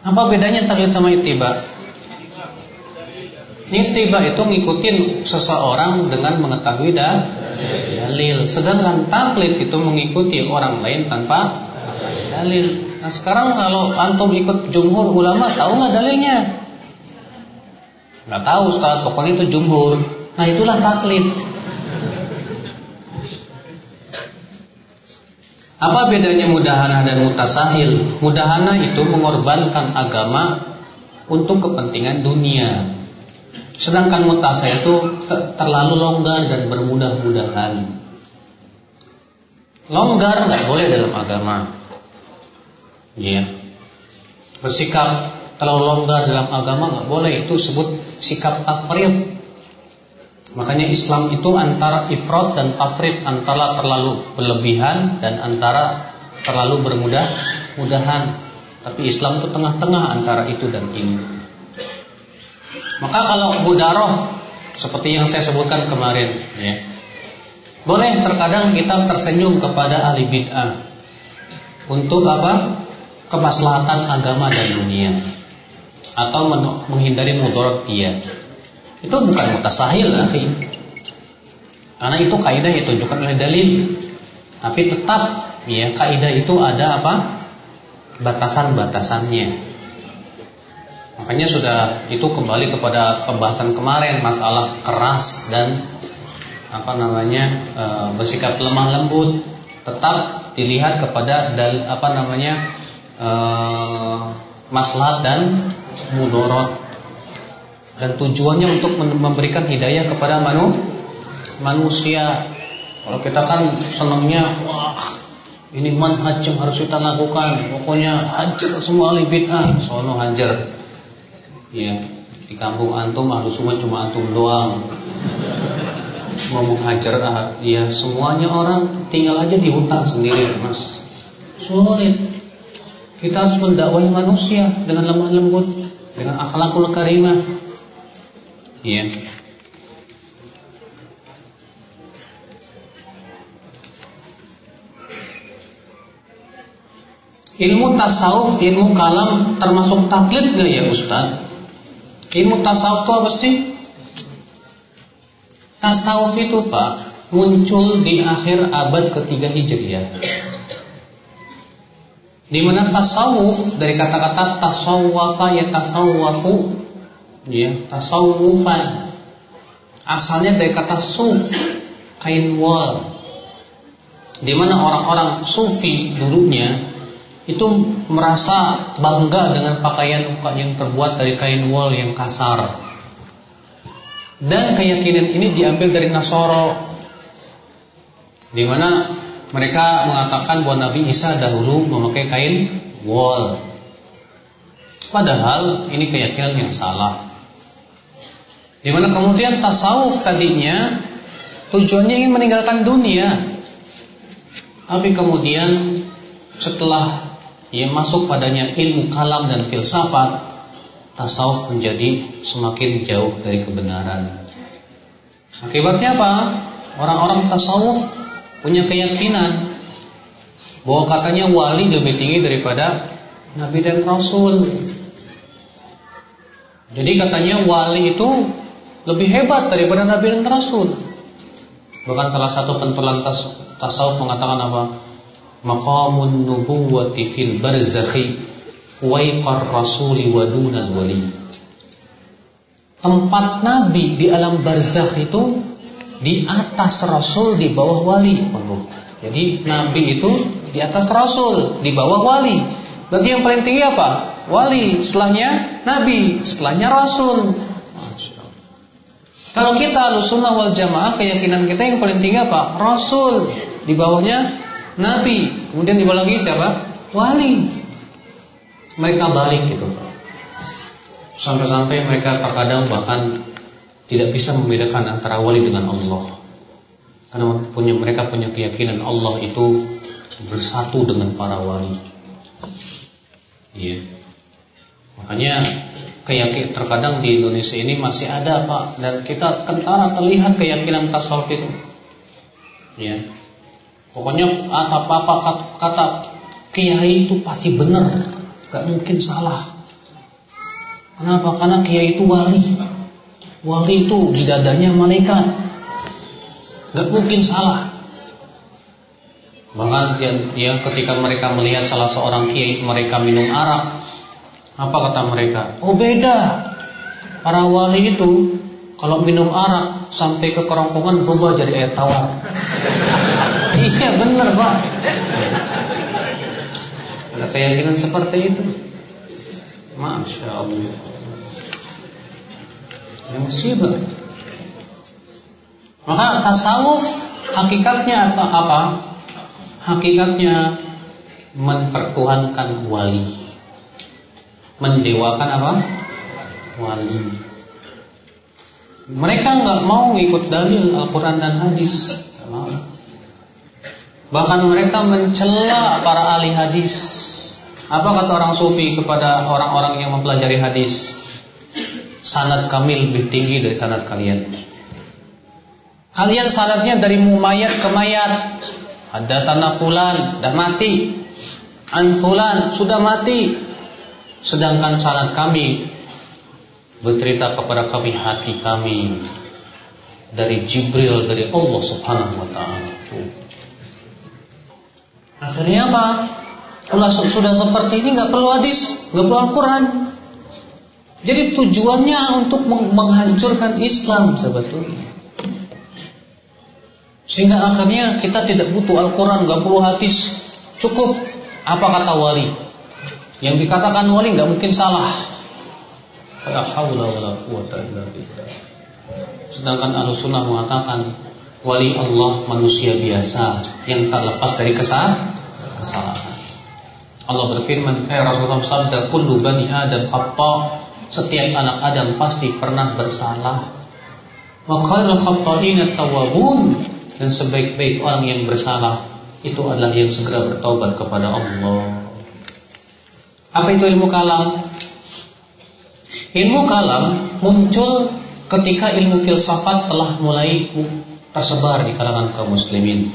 Apa bedanya taklid sama ittiba? Ittiba itu ngikutin seseorang dengan mengetahui dalil, sedangkan taklid itu mengikuti orang lain tanpa dalil. Nah sekarang kalau antum ikut jumhur ulama, tahu nggak dalilnya? Nggak tahu Ustaz, pokoknya itu jumhur. Nah itulah taklid. Apa bedanya mudahana dan mutasahil? Mudahana itu mengorbankan agama untuk kepentingan dunia, sedangkan mutasahil itu terlalu longgar dan bermudah-mudahan. Longgar nggak boleh dalam agama, ya. Bersikap terlalu longgar dalam agama nggak boleh, itu sebut sikap tafrid. Makanya Islam itu antara ifrat dan tafrid, antara terlalu berlebihan dan antara terlalu bermudah-mudahan. Tapi Islam itu tengah-tengah antara itu dan ini. Maka kalau mudaroh seperti yang saya sebutkan kemarin, ya, boleh terkadang kita tersenyum kepada ahli bid'ah untuk apa? Kemaslahatan agama dan dunia, atau menghindari mudarat dia. Itu bukan mutasahil, akhi. Karena itu kaidah yang ditunjukkan oleh dalil. Tapi tetap, ya, kaidah itu ada apa? Batasan-batasannya. Makanya sudah itu kembali kepada pembahasan kemarin, masalah keras dan bersikap lemah lembut. Tetap dilihat kepada maslahat dan mudarat. Dan tujuannya untuk memberikan hidayah kepada manusia. Kalau kita kan senangnya, wah, ini manhaj yang harus kita lakukan, pokoknya hajar semua ahli bid'ah, sono hajar. Ya, di kampung antum ahlu sunnah cuma antum doang. Mau menghajar, ya semuanya orang tinggal aja di hutan sendiri, Mas. Sulit. Kita harus mendakwahi manusia dengan lemah lembut, dengan akhlakul karimah. Iya. Ilmu tasawuf, ilmu kalam termasuk taklid gak ya Ustaz? Ilmu tasawuf itu apa sih? Tasawuf itu Pak muncul di akhir abad ketiga Hijriah. Di mana tasawuf dari kata-kata tasawwafa ya tasawwafu, ya, tasawufan. Asalnya dari kata suf, kain wol. Di mana orang-orang sufi dulunya itu merasa bangga dengan pakaian yang terbuat dari kain wol yang kasar. Dan keyakinan ini diambil dari Nasoro, di mana mereka mengatakan bahwa Nabi Isa dahulu memakai kain wol. Padahal ini keyakinan yang salah. Di mana kemudian tasawuf tadinya tujuannya ingin meninggalkan dunia, tapi kemudian setelah masuk padanya ilmu kalam dan filsafat, tasawuf menjadi semakin jauh dari kebenaran. Akibatnya apa? Orang-orang tasawuf punya keyakinan bahwa katanya wali lebih tinggi daripada Nabi dan Rasul. Jadi katanya wali itu lebih hebat daripada Nabi dan Rasul. Bahkan salah satu pentolan tasawuf mengatakan apa? Maqamun nubuwwati fil barzakhi fuwaiqar rasuli wa dunal wali. Tempat Nabi di alam barzakh itu di atas Rasul, di bawah wali. Jadi Nabi itu di atas Rasul, di bawah wali. Berarti yang paling tinggi apa? Wali, setelahnya Nabi, setelahnya Rasul. Kalau kita Ahlussunnah wal Jamaah, keyakinan kita yang paling tinggi apa? Rasul, di bawahnya Nabi, kemudian di bawah lagi siapa? Wali. Mereka balik gitu. Sampai-sampai mereka terkadang bahkan tidak bisa membedakan antara wali dengan Allah. Karena mereka punya keyakinan Allah itu bersatu dengan para wali. Iya. Makanya terkadang di Indonesia ini masih ada Pak, dan kita kentara terlihat keyakinan tasawuf itu. Ya. Pokoknya apa kata kiai itu pasti benar, gak mungkin salah. Kenapa? Karena kiai itu wali. Wali itu di dadanya malaikat, gak mungkin salah. Bahkan ya, ketika mereka melihat salah seorang kiai mereka minum arak, apa kata mereka? Oh beda. Para wali itu kalau minum arak sampai ke kerongkongan berubah jadi air tawar. Iya benar Pak. Ada keyakinan seperti itu. Masya Allah. Yang musibah. Maka tasawuf hakikatnya apa? Hakikatnya mempertuhankan wali, mendewakan apa? Wali. Mereka nggak mau ikut dalil Al-Quran dan hadis, bahkan mereka mencela para ahli hadis. Apa kata orang sufi kepada orang-orang yang mempelajari hadis? Sanad kami lebih tinggi dari sanad kalian. Kalian sanadnya dari mayat ke mayat. Haddatsana fulan dan mati, an fulan sudah mati. Sedangkan sanad kami bercerita kepada kami hati kami dari Jibril, dari Allah Subhanahu wa taala. Akhirnya apa? Kalau sudah seperti ini nggak perlu hadis, nggak perlu Al-Quran. Jadi tujuannya untuk menghancurkan Islam sebetulnya. Sehingga akhirnya kita tidak butuh Al-Quran, nggak perlu hadis, cukup apa kata wali. Yang dikatakan wali nggak mungkin salah. La haula wala quwwata illa billah. Sedangkan Ahlussunnah mengatakan wali Allah manusia biasa yang tak lepas dari kesalahan. Allah berfirman, Rasulullah sabda, kullu bani Adam khata', setiap anak Adam pasti pernah bersalah. Wa khairul khata'ina at-tawwabun, dan sebaik-baik orang yang bersalah itu adalah yang segera bertaubat kepada Allah. Apa itu ilmu kalam? Ilmu kalam muncul ketika ilmu filsafat telah mulai tersebar di kalangan kaum muslimin,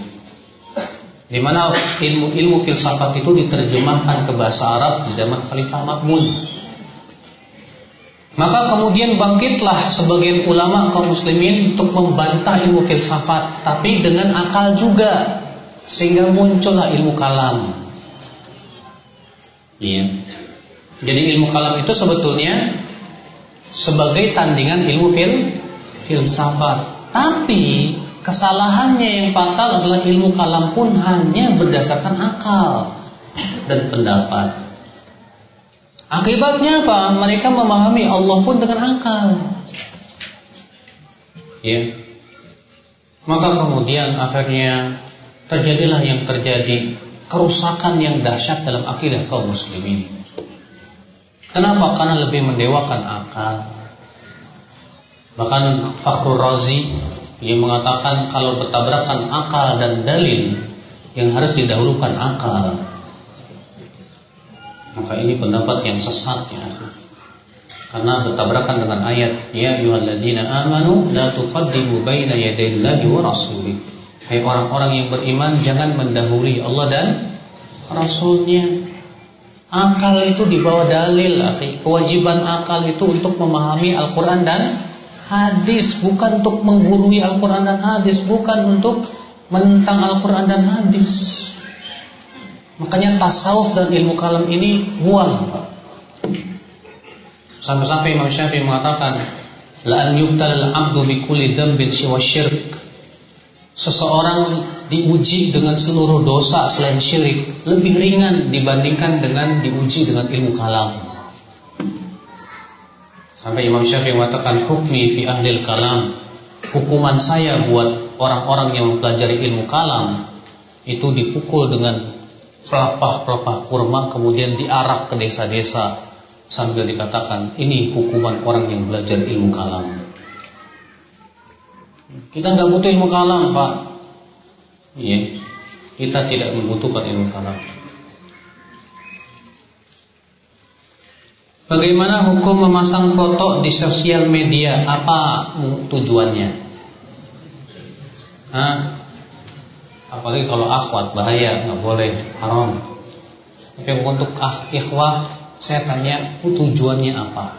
di mana ilmu filsafat itu diterjemahkan ke bahasa Arab di zaman Khalifah Ma'mun. Maka kemudian bangkitlah sebagian ulama kaum muslimin untuk membantah ilmu filsafat, tapi dengan akal juga, sehingga muncullah ilmu kalam. Iya. Jadi ilmu kalam itu sebetulnya sebagai tandingan ilmu filsafat. Tapi kesalahannya yang fatal adalah ilmu kalam pun hanya berdasarkan akal dan pendapat. Akibatnya apa? Mereka memahami Allah pun dengan akal. Ya. Maka kemudian akhirnya terjadilah yang terjadi, kerusakan yang dahsyat dalam akidah kaum muslimin. Kenapa? Karena lebih mendewakan akal. Bahkan Fakhrur Razi yang mengatakan kalau bertabrakan akal dan dalil, yang harus didahulukan akal. Maka ini pendapat yang sesat ya. Karena bertabrakan dengan ayat ya ayyuhalladzina amanu la tuqaddimu baina yadayillahi wa rasulih. Hai orang-orang yang beriman, jangan mendahului Allah dan Rasulnya. Akal itu di bawah dalil, akhi. Kewajiban akal itu untuk memahami Al-Quran dan hadis, bukan untuk menggurui Al-Quran dan hadis, bukan untuk menentang Al-Quran dan hadis. Makanya tasawuf dan ilmu kalam ini buang, Pak. Sampai-sampai Imam Syafi'i mengatakan, la an yubtalal abdu bi kulli dzambin siwa syirk. Seseorang diuji dengan seluruh dosa selain syirik lebih ringan dibandingkan dengan diuji dengan ilmu kalam. Sampai Imam Syafi'i mengatakan, hukmi fi ahlil kalam, hukuman saya buat orang-orang yang mempelajari ilmu kalam itu dipukul dengan pelepah-pelepah kurma, kemudian diarak ke desa-desa sambil dikatakan, ini hukuman orang yang belajar ilmu kalam. Kita nggak butuh ilmu kalam, Pak. Iya, kita tidak membutuhkan ilmu kalam. Bagaimana hukum memasang foto di sosial media? Apa tujuannya? Apalagi kalau akhwat, bahaya, nggak boleh, haram. Tapi untuk ikhwah, saya tanya, tujuannya apa?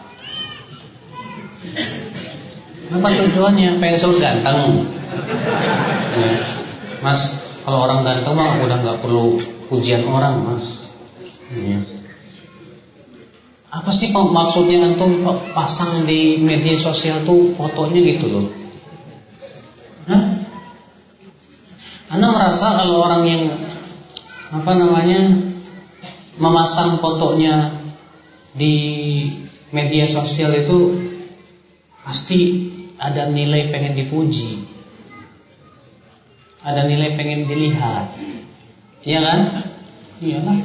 Apa tujuannya? Pengen disebut ganteng? Ya. Mas, kalau orang ganteng mah udah nggak perlu pujian orang, Mas. Ya. Apa sih maksudnya antum pasang di media sosial tuh fotonya gitu loh? Anda merasa kalau orang yang memasang fotonya di media sosial itu pasti ada nilai pengen dipuji, ada nilai pengen dilihat, iya kan? Iya kan?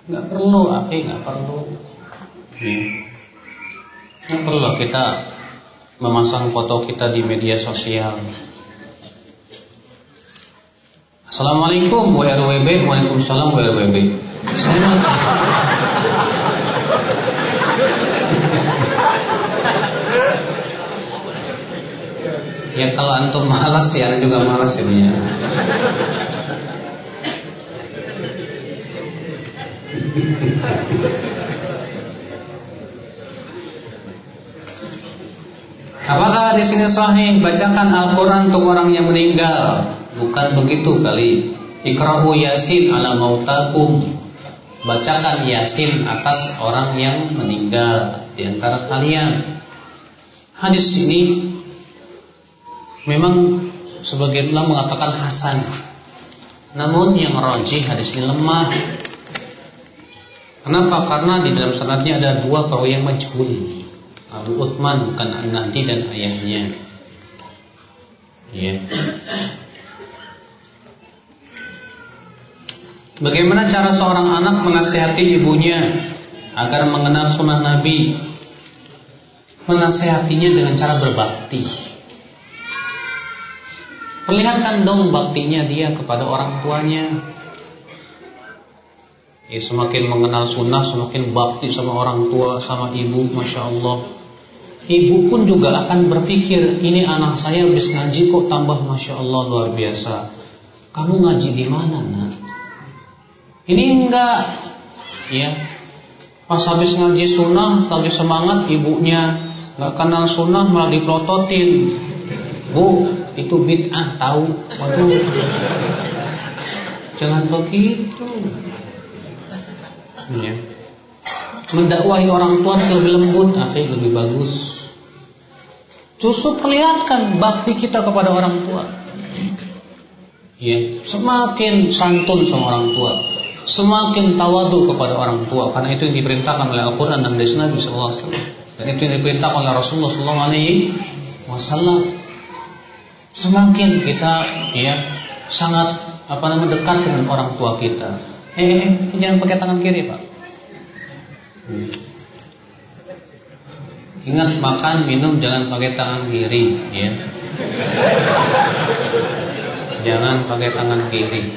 Nggak perlu, nggak perlu. Nggak perlu kita memasang foto kita di media sosial. Assalamualaikum WRWB. Waalaikumsalam WRWB. Ya kalau antum malas ya, ana juga malas ya. Apakah di sini sahih bacakan Al-Quran untuk orang yang meninggal? Bukan begitu kali. Iqra'u Yasin ala mautakum. Bacakan Yasin atas orang yang meninggal di antara kalian. Hadis ini memang sebagian ulama mengatakan hasan. Namun yang rajih hadis ini lemah. Kenapa? Karena di dalam sanadnya ada dua perawi yang majhul. Abu Uthman bukan An-Nahdi dan ayahnya. Ya. Bagaimana cara seorang anak menasihati ibunya agar mengenal sunnah Nabi? Menasihatinya dengan cara berbakti. Perlihatkan dong baktinya dia kepada orang tuanya. Ya, semakin mengenal sunnah, semakin bakti sama orang tua, sama ibu, Masya Allah. Ibu pun juga akan berpikir, ini anak saya habis ngaji kok tambah Masya Allah luar biasa. Kamu ngaji di mana, nak? Ini enggak, ya. Pas habis ngaji sunnah, lagi semangat, ibunya nggak kenal sunnah malah dipelototin. Bu, itu bid'ah, tahu? Waduh, jangan begitu. Ya. Mendakwahi orang tua lebih lembut, lebih bagus. Justru perlihatkan bakti kita kepada orang tua. Ya, semakin santun sama orang tua, semakin tawadu kepada orang tua, karena itu yang diperintahkan oleh Al-Quran dan hadis Nabi SAW. Dan itu yang diperintahkan oleh Rasulullah SAW. Semakin kita sangat dekat dengan orang tua kita. Jangan pakai tangan kiri, Pak. Ingat, makan, minum jangan pakai tangan kiri, ya. Jangan pakai tangan kiri.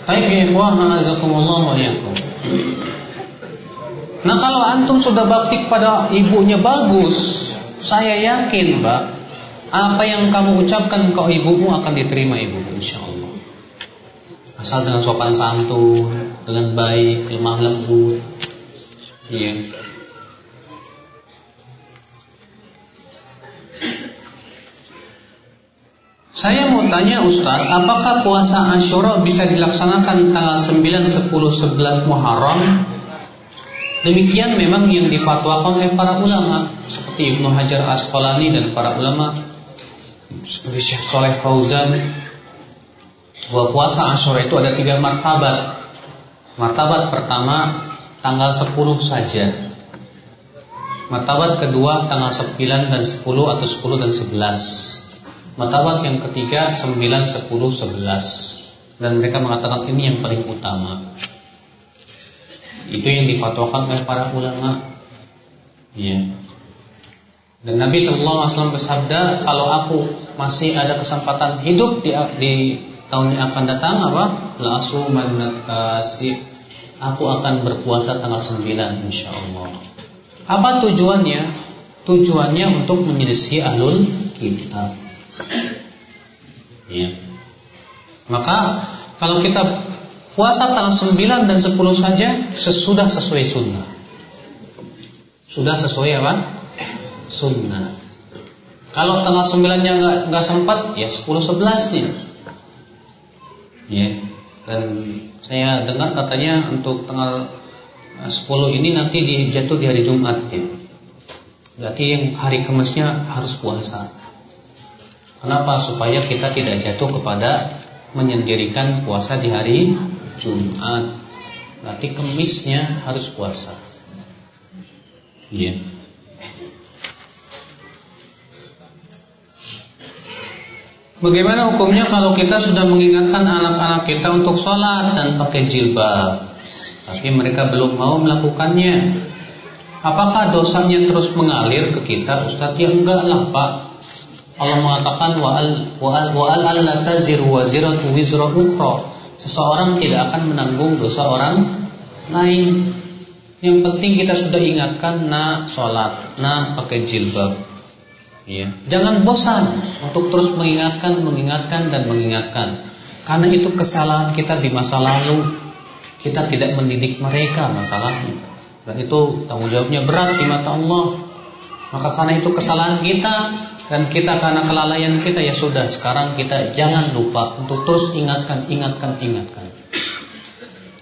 Baik ya ikhwah, azakumullah wa iyyakum. Nah, kalau antum sudah bakti kepada ibunya bagus, saya yakin, Mbak, apa yang kamu ucapkan ke ibumu akan diterima ibumu, insyaallah. asal dengan sopan santun, dengan baik, lemah lembut. Iya. Saya mau tanya Ustaz, apakah puasa Asyura bisa dilaksanakan tanggal 9, 10, 11 Muharram? Demikian memang yang difatwakan oleh para ulama seperti Ibnu Hajar Asqalani dan para ulama seperti Syekh Shalih Fauzan, bahwa puasa Asyura itu ada 3 martabat. Martabat pertama tanggal 10 saja. Martabat kedua tanggal 9 dan 10 atau 10 dan 11. Martabat yang ketiga 9, 10, 11. Dan mereka mengatakan ini yang paling utama. Itu yang difatwakan oleh para ulama. Ya. Dan Nabi SAW bersabda, kalau aku masih ada kesempatan hidup di tahun yang akan datang, la asumannatasi, aku akan berpuasa tanggal 9 insyaallah. Apa tujuannya? Tujuannya untuk menyelisih ahlul kitab. Ya. Maka kalau kita puasa tanggal 9 dan 10 saja sesuai sunnah. Sudah sesuai apa? Sunnah. Kalau tanggal 9-nya nggak sempat, ya 10, 11-nya. Ya. Dan saya dengar katanya untuk tanggal 10 ini nanti jatuh di hari Jumat ya. Berarti yang hari Kamisnya harus puasa. Kenapa? Supaya kita tidak jatuh kepada menyendirikan puasa di hari Jumat. Berarti Kamisnya harus puasa. Iya. Bagaimana hukumnya kalau kita sudah mengingatkan anak-anak kita untuk sholat dan pakai jilbab, tapi mereka belum mau melakukannya? Apakah dosanya terus mengalir ke kita, Ustaz? Ya enggak lah, Pak. Allah mengatakan wa'al alla taziru waziratu wizra ukhra. Seseorang tidak akan menanggung dosa orang lain. Yang penting kita sudah ingatkan, nak sholat, nak pakai jilbab. Ya. Jangan bosan untuk terus mengingatkan dan mengingatkan. Karena itu kesalahan kita di masa lalu. Kita tidak mendidik mereka masalahnya. Dan itu tanggung jawabnya berat di mata Allah. Maka karena itu kesalahan kita, dan kita karena kelalaian kita, ya sudah, sekarang kita jangan lupa untuk terus ingatkan.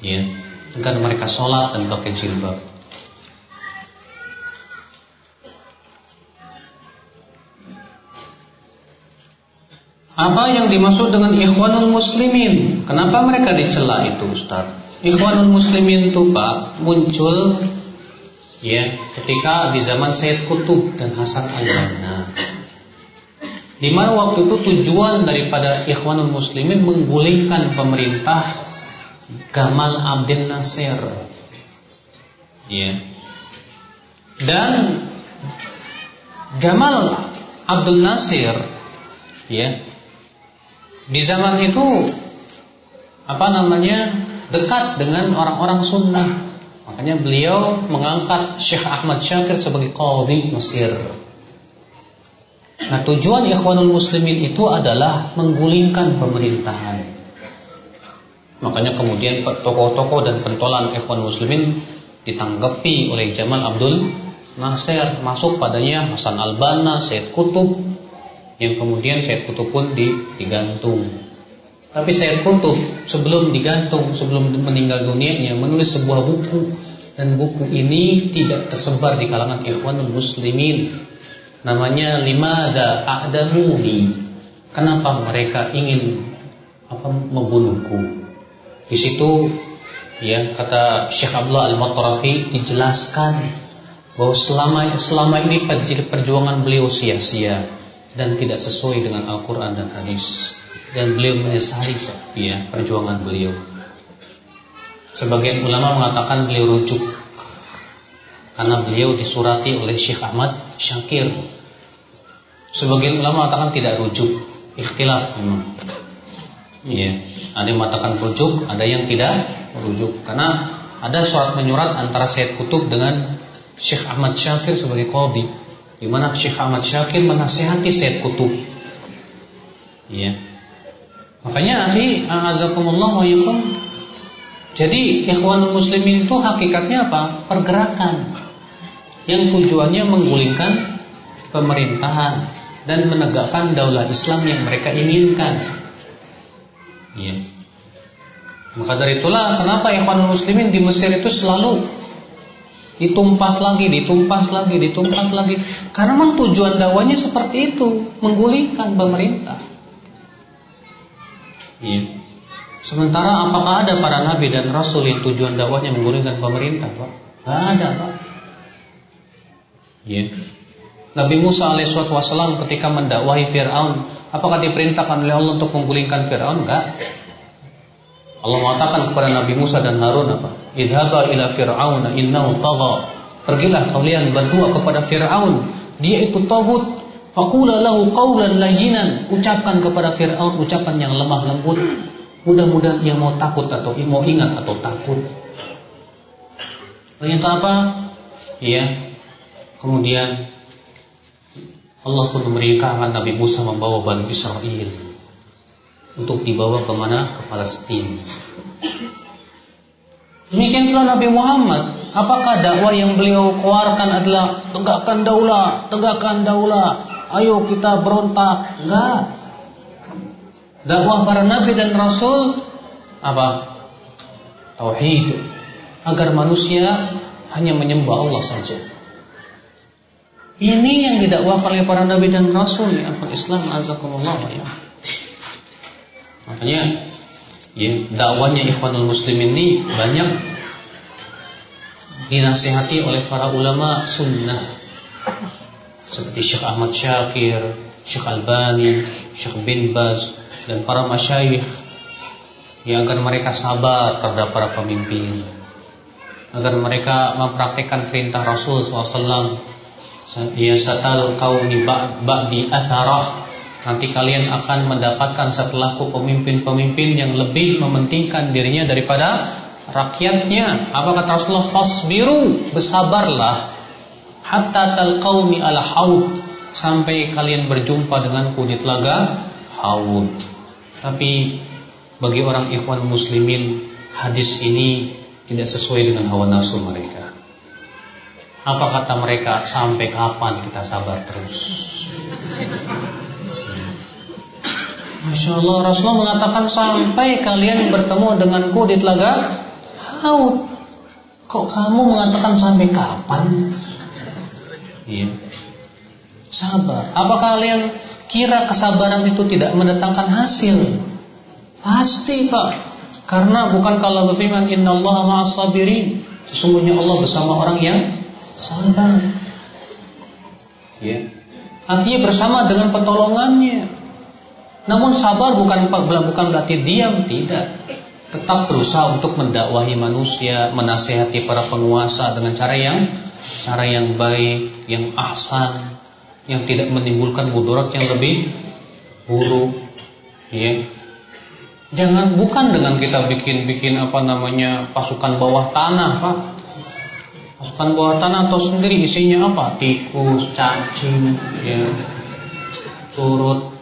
Ya, agar mereka sholat dan pakai jilbab. Apa yang dimaksud dengan Ikhwanul Muslimin? Kenapa mereka dicela itu, Ustaz? Ikhwanul Muslimin itu, Pak, muncul ya ketika di zaman Sayyid Qutb dan Hasan al-Banna. Di mana waktu itu tujuan daripada Ikhwanul Muslimin menggulingkan pemerintah Gamal Abdel Nasser. Ya. Dan Gamal Abdel Nasser ya, di zaman itu dekat dengan orang-orang sunnah. Makanya beliau mengangkat Syekh Ahmad Syakir sebagai qadhi Mesir. Nah, tujuan Ikhwanul Muslimin itu adalah menggulingkan pemerintahan. Makanya kemudian tokoh-tokoh dan pentolan Ikhwanul Muslimin ditanggapi oleh Gamal Abdel Nasser, masuk padanya Hasan al-Banna, Sayyid Qutb, yang kemudian Sayyid Qutb pun digantung. Tapi Sayyid Qutb sebelum digantung, sebelum meninggal dunianya, menulis sebuah buku, dan buku ini tidak tersebar di kalangan Ikhwanul Muslimin. Namanya Limadha A'damuni. Kenapa mereka ingin membunuhku? Di situ ya, kata Syekh Abdullah Al-Matrafi, dijelaskan bahwa selama ini perjuangan beliau sia-sia dan tidak sesuai dengan Al-Quran dan Hadis, dan beliau menyesali ya perjuangan beliau. Sebagian ulama mengatakan beliau rujuk karena beliau disurati oleh Syekh Ahmad Syakir. Sebagian ulama mengatakan tidak rujuk, ikhtilaf memang. Ya, ada yang mengatakan rujuk, ada yang tidak rujuk, karena ada surat menyurat antara Sayyid Qutb dengan Syekh Ahmad Syakir sebagai qadhi, di mana Syekh Ahmad Syakir menasihati Sayyid Qutb. Ya. Makanya akhi, a'azakumullah wa yakum. Jadi ikhwanul muslimin itu hakikatnya apa? Pergerakan yang tujuannya menggulingkan pemerintahan dan menegakkan daulah Islam yang mereka inginkan. Ya. Maka dari itulah kenapa ikhwanul muslimin di Mesir itu selalu ditumpas lagi. Karena memang tujuan dakwahnya seperti itu, menggulingkan pemerintah. Ya. Sementara apakah ada para nabi dan rasul yang tujuan dakwahnya menggulingkan pemerintah, Pak? Tidak ada, Pak. Ya. Nabi Musa alaihissalam ketika mendakwahi Fir'aun, apakah diperintahkan oleh Allah untuk menggulingkan Fir'aun? Enggak. Allah mengatakan kepada Nabi Musa dan Harun apa? Idhaba ila Fir'auna innahu tagha. Pergilah kalian berdua kepada Fir'aun, dia itu tagut. Faqula lahu qawlan layyinan. Ucapkan kepada Fir'aun ucapan yang lemah lembut. Mudah-mudahan ia mau takut atau mau ingat atau takut. Ternyata apa? Ya. Kemudian Allah pun memerintahkan Nabi Musa membawa Bani Israel untuk dibawa kemana? Ke Palestina. Demikian pula Nabi Muhammad. Apakah dakwah yang beliau keluarkan adalah tegakkan daulah, ayo kita berontak? Enggak. Dakwah para nabi dan rasul apa? Tauhid, agar manusia hanya menyembah Allah saja. Ini yang didakwakan oleh para nabi dan rasul ya Islam azakumullah ya. Makanya ya, dakwahnya ikhwanul muslimin ini banyak dinasihati oleh para ulama sunnah seperti Syekh Ahmad Syakir, Syekh Albani, Syekh bin Baz dan para masyayikh, ya, agar mereka sabar terhadap para pemimpin, agar mereka mempraktikkan perintah Rasul SAW. Ya satal qaumi ba'di atharah. Nanti kalian akan mendapatkan setelahku pemimpin-pemimpin yang lebih mementingkan dirinya daripada rakyatnya. Apa kata Rasulullah? Fasbiru, bersabarlah, hatta talqauni ala haud, sampai kalian berjumpa denganku di telaga haud. Tapi bagi orang ikhwan muslimin, hadis ini tidak sesuai dengan hawa nafsu mereka. Apa kata mereka? Sampai kapan kita sabar terus? Masya Allah, Rasulullah mengatakan sampai kalian bertemu denganku di telaga haud. Kok kamu mengatakan sampai kapan? Iya. Sabar. Apakah kalian kira kesabaran itu tidak mendatangkan hasil? Pasti, Pak. Karena bukan kalau berfirman innallaha ma'as sabirin, sesungguhnya Allah bersama orang yang sabar. Ya. Artinya bersama dengan pertolongannya. Namun sabar bukan berarti diam, tidak. Tetap berusaha untuk mendakwahi manusia, menasihati para penguasa dengan cara yang baik, yang ahsan, yang tidak menimbulkan mudarat yang lebih buruk. Ya. Jangan, bukan dengan kita bikin pasukan bawah tanah, Pak. Pasukan bawah tanah atau sendiri isinya apa? Tikus, cacing, ya, turut.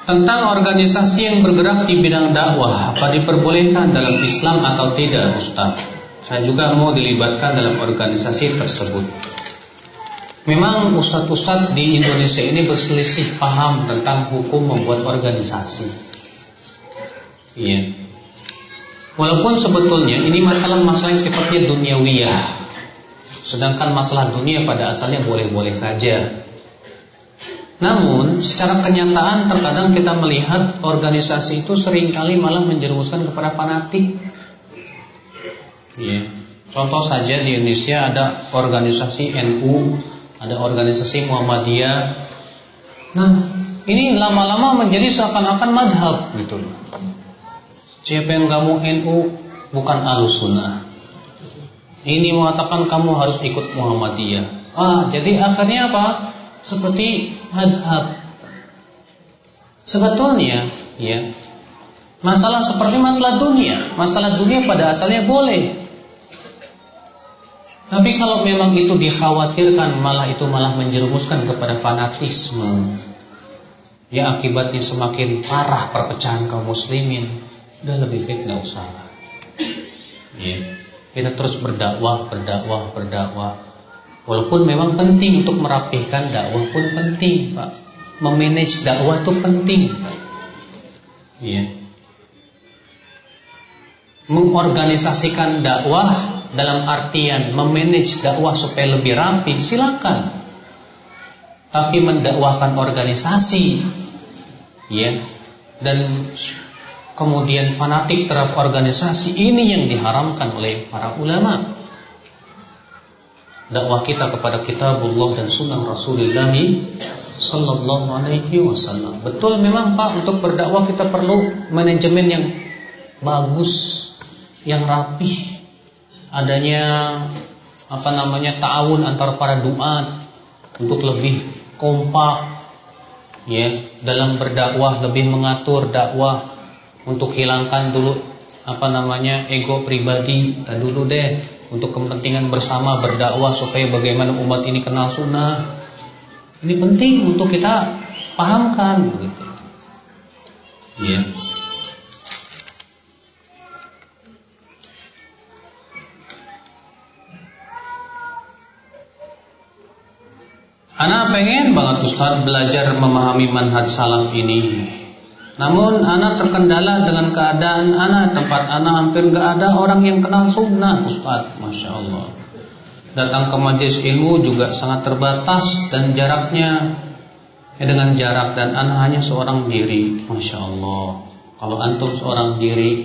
Tentang organisasi yang bergerak di bidang dakwah, apa diperbolehkan dalam Islam atau tidak, Ustaz? Saya juga mau dilibatkan dalam organisasi tersebut. Memang ustadz-ustadz di Indonesia ini berselisih paham tentang hukum membuat organisasi. Iya. Walaupun sebetulnya ini masalah-masalah yang sifatnya duniawiyah, sedangkan masalah dunia pada asalnya boleh-boleh saja. Namun secara kenyataan terkadang kita melihat organisasi itu seringkali malah menjerumuskan kepada fanatik. Ya. Contoh saja di Indonesia ada organisasi NU, ada organisasi Muhammadiyah. Nah, ini lama-lama menjadi seakan-akan madhab gitu. Siapa yang kamu NU bukan Ahlussunnah. Ini mengatakan kamu harus ikut Muhammadiyah. Jadi akhirnya apa? Seperti madhab. Sebetulnya ya, masalah seperti masalah dunia pada asalnya boleh. Tapi kalau memang itu dikhawatirkan malah menjerumuskan kepada fanatisme, ya akibatnya semakin parah perpecahan kaum muslimin, udah lebih baik nggak usah. Ya, kita terus berdakwah. Walaupun memang penting untuk merapihkan dakwah pun penting, Pak. Memanage dakwah itu penting, Pak. Ya. Mengorganisasikan dakwah dalam artian memanage dakwah supaya lebih rapi, silakan. Tapi mendakwahkan organisasi, ya, dan kemudian fanatik terhadap organisasi, ini yang diharamkan oleh para ulama. Dakwah kita kepada kitabullah dan sunnah Rasulullah sallallahu alaihi wasallam. Betul memang Pak, untuk berdakwah kita perlu manajemen yang bagus, yang rapih. Adanya ta'awun antara para duat untuk lebih kompak, ya, dalam berdakwah, lebih mengatur dakwah untuk hilangkan dulu ego pribadi. Kita dulu deh untuk kepentingan bersama berdakwah supaya bagaimana umat ini kenal sunnah. Ini penting untuk kita pahamkan, gitu. Ya. Ana pengen banget Ustaz belajar memahami manhaj salaf ini. Namun ana terkendala dengan keadaan ana, tempat ana hampir gak ada orang yang kenal sunnah Ustaz. Masya Allah. Datang ke majelis ilmu juga sangat terbatas dan jaraknya dengan jarak, dan ana hanya seorang diri. Masya Allah. Kalau antum seorang diri,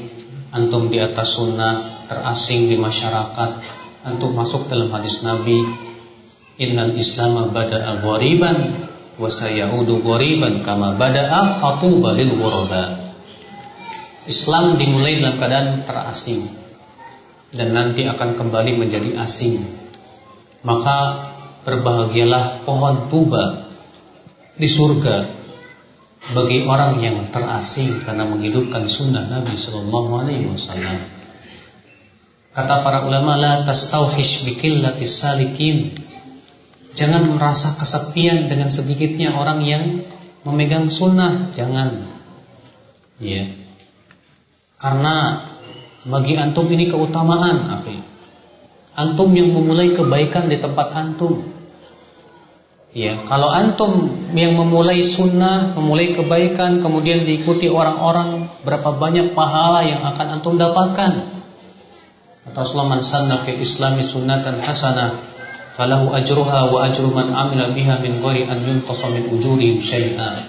antum di atas sunnah, terasing di masyarakat, antum masuk dalam hadis Nabi, Innal Islam bada'a ghariban wa sayaudu ghariban kama bada'a fatuba lil ghuraba. Islam dimulai dalam keadaan terasing dan nanti akan kembali menjadi asing. Maka berbahagialah pohon tuba di surga bagi orang yang terasing karena menghidupkan sunnah Nabi sallallahu alaihi wasallam. Kata para ulama, la tastauhish biqillatis salikin. Jangan merasa kesepian dengan sedikitnya orang yang memegang sunnah, jangan. Ya. Karena bagi antum ini keutamaan, akhi. Antum yang memulai kebaikan di tempat antum. Ya, kalau antum yang memulai sunnah, memulai kebaikan, kemudian diikuti orang-orang, berapa banyak pahala yang akan antum dapatkan. Kata Rasulullah, man sanna fil islami sunnatan hasanah falahu ajruha wa ajru man amila biha min ghairi an yunqasa min ujurihim syai'a.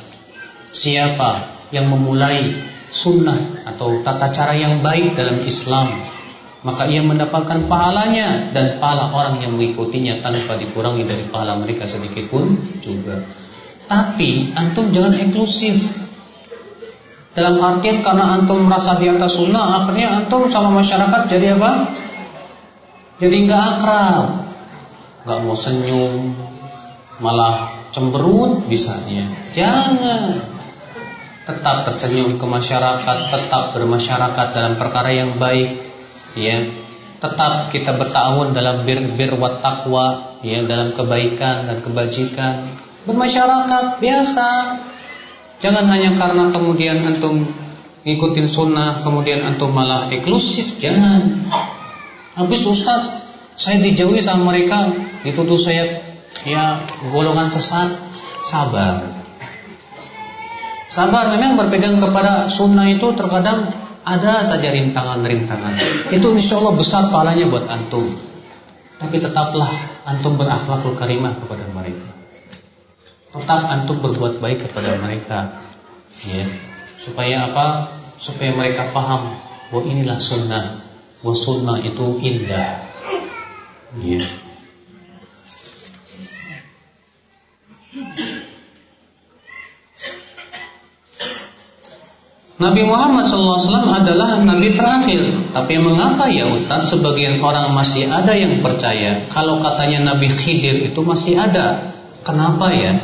Siapa yang memulai sunnah atau tata cara yang baik dalam Islam, maka ia mendapatkan pahalanya dan pahala orang yang mengikutinya tanpa dikurangi dari pahala mereka sedikit pun juga. Tapi antum jangan eksklusif. Dalam artian karena antum merasa di atas sunnah, akhirnya antum sama masyarakat jadi apa? Jadi nggak akrab, nggak mau senyum, malah cemberut bisanya. Jangan. Tetap tersenyum ke masyarakat, tetap bermasyarakat dalam perkara yang baik, ya. Tetap kita berta'awun dalam bir wa taqwa, ya, dalam kebaikan dan kebajikan. Bermasyarakat biasa. Jangan hanya karena kemudian antum ngikutin sunnah, kemudian antum malah eksklusif. Jangan. Habis Ustaz, saya dijauhi sama mereka, dituduh saya ya golongan sesat. Sabar. Sabar, memang berpegang kepada sunnah itu terkadang ada saja rintangan-rintangan. Itu insya Allah besar pahalanya buat antum. Tapi tetaplah antum berakhlakul karimah kepada mereka. Tetap antum berbuat baik kepada mereka, ya. Supaya apa? Supaya mereka faham bahwa inilah sunnah, bahwa sunnah itu indah, ya. Nabi Muhammad SAW adalah Nabi terakhir. Tapi mengapa ya Ustaz sebagian orang masih ada yang percaya kalau katanya Nabi Khidir itu masih ada? Kenapa ya?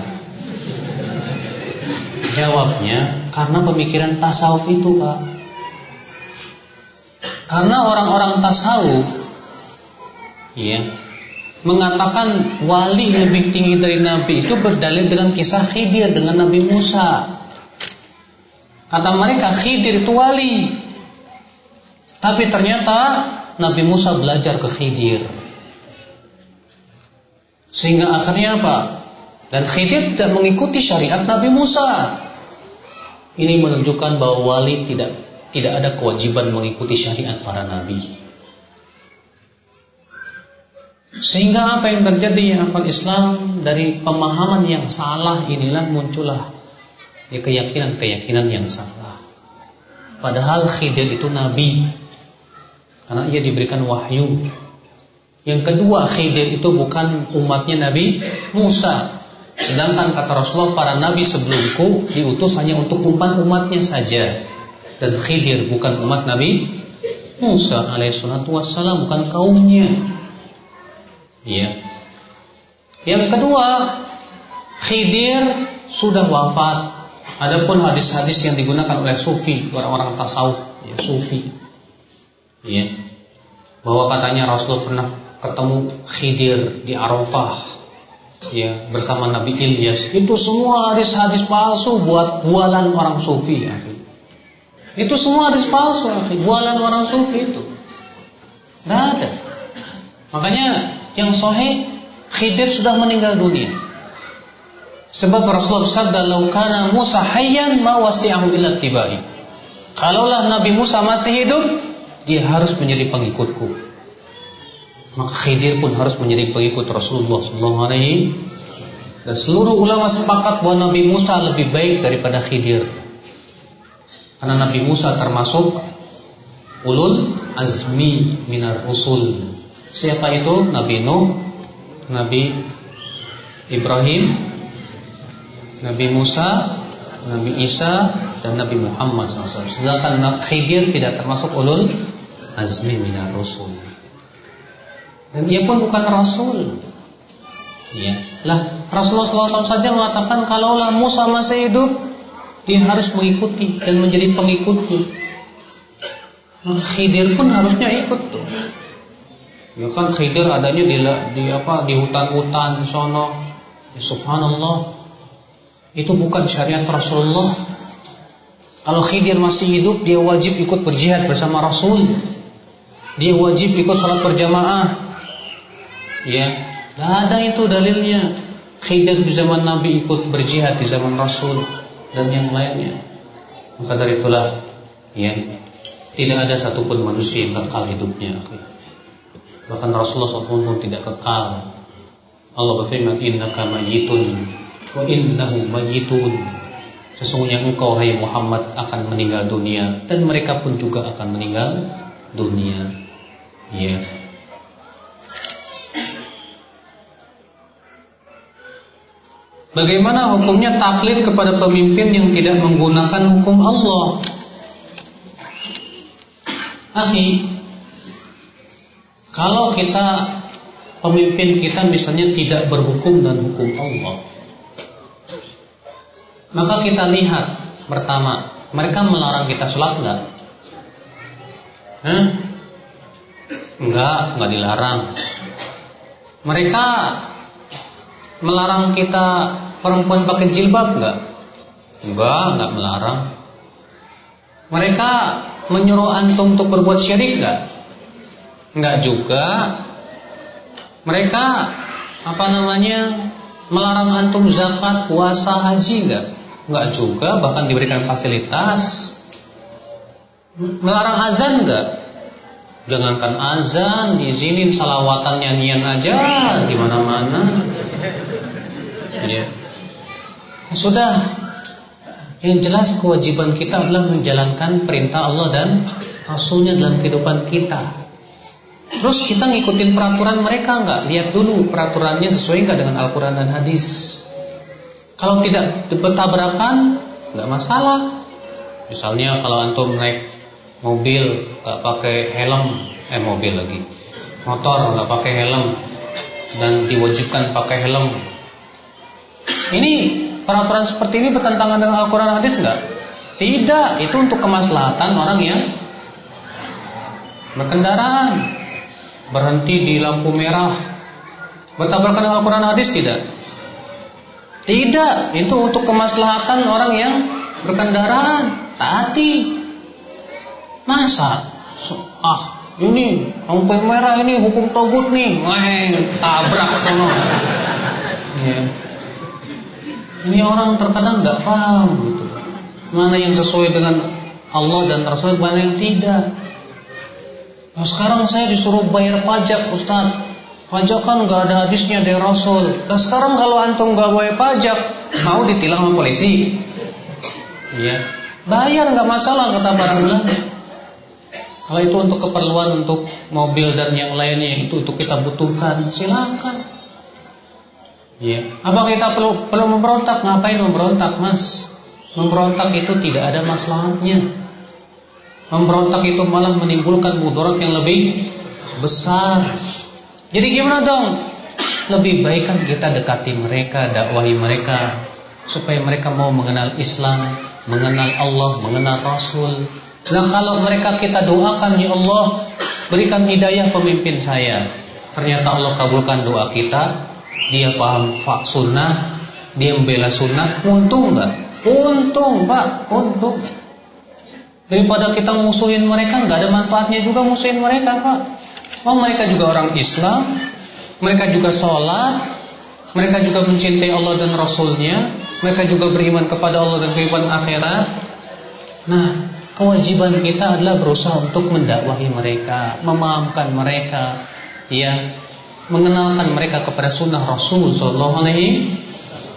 Jawabnya, karena pemikiran tasawuf itu, Pak. Karena orang-orang tasawuf, ya, mengatakan wali lebih tinggi dari nabi itu berdalil dengan kisah Khidir dengan Nabi Musa. Kata mereka Khidir itu wali, tapi ternyata Nabi Musa belajar ke Khidir, sehingga akhirnya apa? Dan Khidir tidak mengikuti syariat Nabi Musa. Ini menunjukkan bahwa wali tidak ada kewajiban mengikuti syariat para nabi. Sehingga apa yang terjadi ya akhwat Islam, dari pemahaman yang salah inilah muncullah ya keyakinan-keyakinan yang salah. Padahal Khidir itu nabi, karena ia diberikan wahyu. Yang kedua, Khidir itu bukan umatnya Nabi Musa. Sedangkan kata Rasulullah, para nabi sebelumku diutus hanya untuk umatnya saja. Dan Khidir bukan umat Nabi Musa alaihissalatu wassalam, bukan kaumnya. Ya. Yang kedua, Khidir sudah wafat. Adapun hadis-hadis yang digunakan oleh sufi, orang-orang tasawuf, ya, sufi, ya, bahwa katanya Rasulullah pernah ketemu Khidir di Arafah, ya, bersama Nabi Ilyas. Itu semua hadis-hadis palsu, bualan orang sufi, ya. Itu semua hadis palsu, ya. Bualan orang sufi itu. Tidak ada. Makanya yang sahih, Khidir sudah meninggal dunia. Sebab Rasulullah bersabda, "Lau kana Musa hayyan ma wasi'ahu illa tibai." Kalaulah Nabi Musa masih hidup, dia harus menjadi pengikutku. Maka Khidir pun harus menjadi pengikut Rasulullah sallallahu alaihi. Dan seluruh ulama sepakat bahwa Nabi Musa lebih baik daripada Khidir. Karena Nabi Musa termasuk ulul azmi minar rusul. Siapa itu? Nabi Nuh, Nabi Ibrahim, Nabi Musa, Nabi Isa, dan Nabi Muhammad SAW. Sedangkan Khidir tidak termasuk ulul azmi minar rusul. Dan ia pun bukan Rasul. Ya. Lah Rasulullah SAW saja mengatakan kalaulah Musa masih hidup, dia harus mengikuti dan menjadi pengikutnya. Khidir pun harusnya ikut tuh. Ya kan Khidir adanya di hutan-hutan di sono. Ya, subhanallah. Itu bukan syariat Rasulullah. Kalau Khidir masih hidup, dia wajib ikut berjihad bersama Rasul. Dia wajib ikut salat berjamaah. Ya, tidak ada itu dalilnya. Khidir di zaman Nabi ikut berjihad di zaman Rasul dan yang lainnya. Maka dari itulah, ya, tidak ada satupun manusia yang kekal hidupnya. Bahkan Rasulullah SAW pun tidak kekal. Allah berfirman, "Innaka mayyitun wa innahum mayyitun." Sesungguhnya engkau hai Muhammad akan meninggal dunia dan mereka pun juga akan meninggal dunia. Ya. Bagaimana hukumnya taklid kepada pemimpin yang tidak menggunakan hukum Allah? Akhi, kalau pemimpin kita misalnya tidak berhukum dan hukum Allah, maka kita lihat pertama, mereka melarang kita sholat enggak? Enggak dilarang. Mereka melarang kita perempuan pakai jilbab enggak? Enggak melarang. Mereka menyuruh antum untuk berbuat syirik enggak? Enggak juga. Mereka melarang antum zakat, puasa, haji enggak juga, bahkan diberikan fasilitas. Melarang azan enggak? Jangankan azan, diizinin salawatan nyanyian aja di mana-mana. Ya. Sudah. Yang jelas kewajiban kita adalah menjalankan perintah Allah dan Rasulnya dalam kehidupan kita. Terus kita ngikutin peraturan mereka enggak? Lihat dulu peraturannya sesuai enggak dengan Al-Quran dan hadis. Kalau tidak bertabrakan, enggak masalah. Misalnya kalau antum naik mobil enggak pakai helm, motor enggak pakai helm dan diwajibkan pakai helm. Ini peraturan seperti ini bertentangan dengan Al-Quran dan hadis enggak? Tidak, itu untuk kemaslahatan orang yang berkendaraan. Berhenti di lampu merah, Bertabrakan dengan Al-Quran hadis tidak? Tidak, itu untuk kemaslahatan orang yang berkendaraan. Taati. Masa ini lampu merah ini hukum togut nih, tabrak sono. Ya. Ini orang terkadang nggak paham gitu. Mana yang sesuai dengan Allah dan Rasul, mana yang tidak. Nah, sekarang saya disuruh bayar pajak, Ustaz. Pajak kan nggak ada hadisnya dari Rasul. Nah sekarang kalau antum nggak bayar pajak, mau ditilang sama polisi? Iya, bayar nggak masalah kata para ulama. Kalau itu untuk keperluan untuk mobil dan yang lainnya, itu untuk kita butuhkan, silakan. Iya. Apa kita perlu memberontak? Ngapain memberontak, Mas? Memberontak itu tidak ada maslahatnya. Memberontak itu malah menimbulkan mudarat yang lebih besar. Jadi gimana dong? Lebih baik kan kita dekati mereka, dakwahi mereka, supaya mereka mau mengenal Islam, mengenal Allah, mengenal Rasul. Nah kalau mereka kita doakan, ya Allah berikan hidayah pemimpin saya. Ternyata Allah kabulkan doa kita, dia paham sunnah, dia membela sunnah. Untung nggak? Untung Pak, untung. Daripada kita musuhin mereka, nggak ada manfaatnya juga musuhin mereka Pak. Oh mereka juga orang Islam, mereka juga sholat, mereka juga mencintai Allah dan Rasulnya, mereka juga beriman kepada Allah dan kehidupan akhirat. Nah kewajiban kita adalah berusaha untuk mendakwahi mereka, memahamkan mereka, ya, mengenalkan mereka kepada sunnah Rasul Sallallahu Alaihi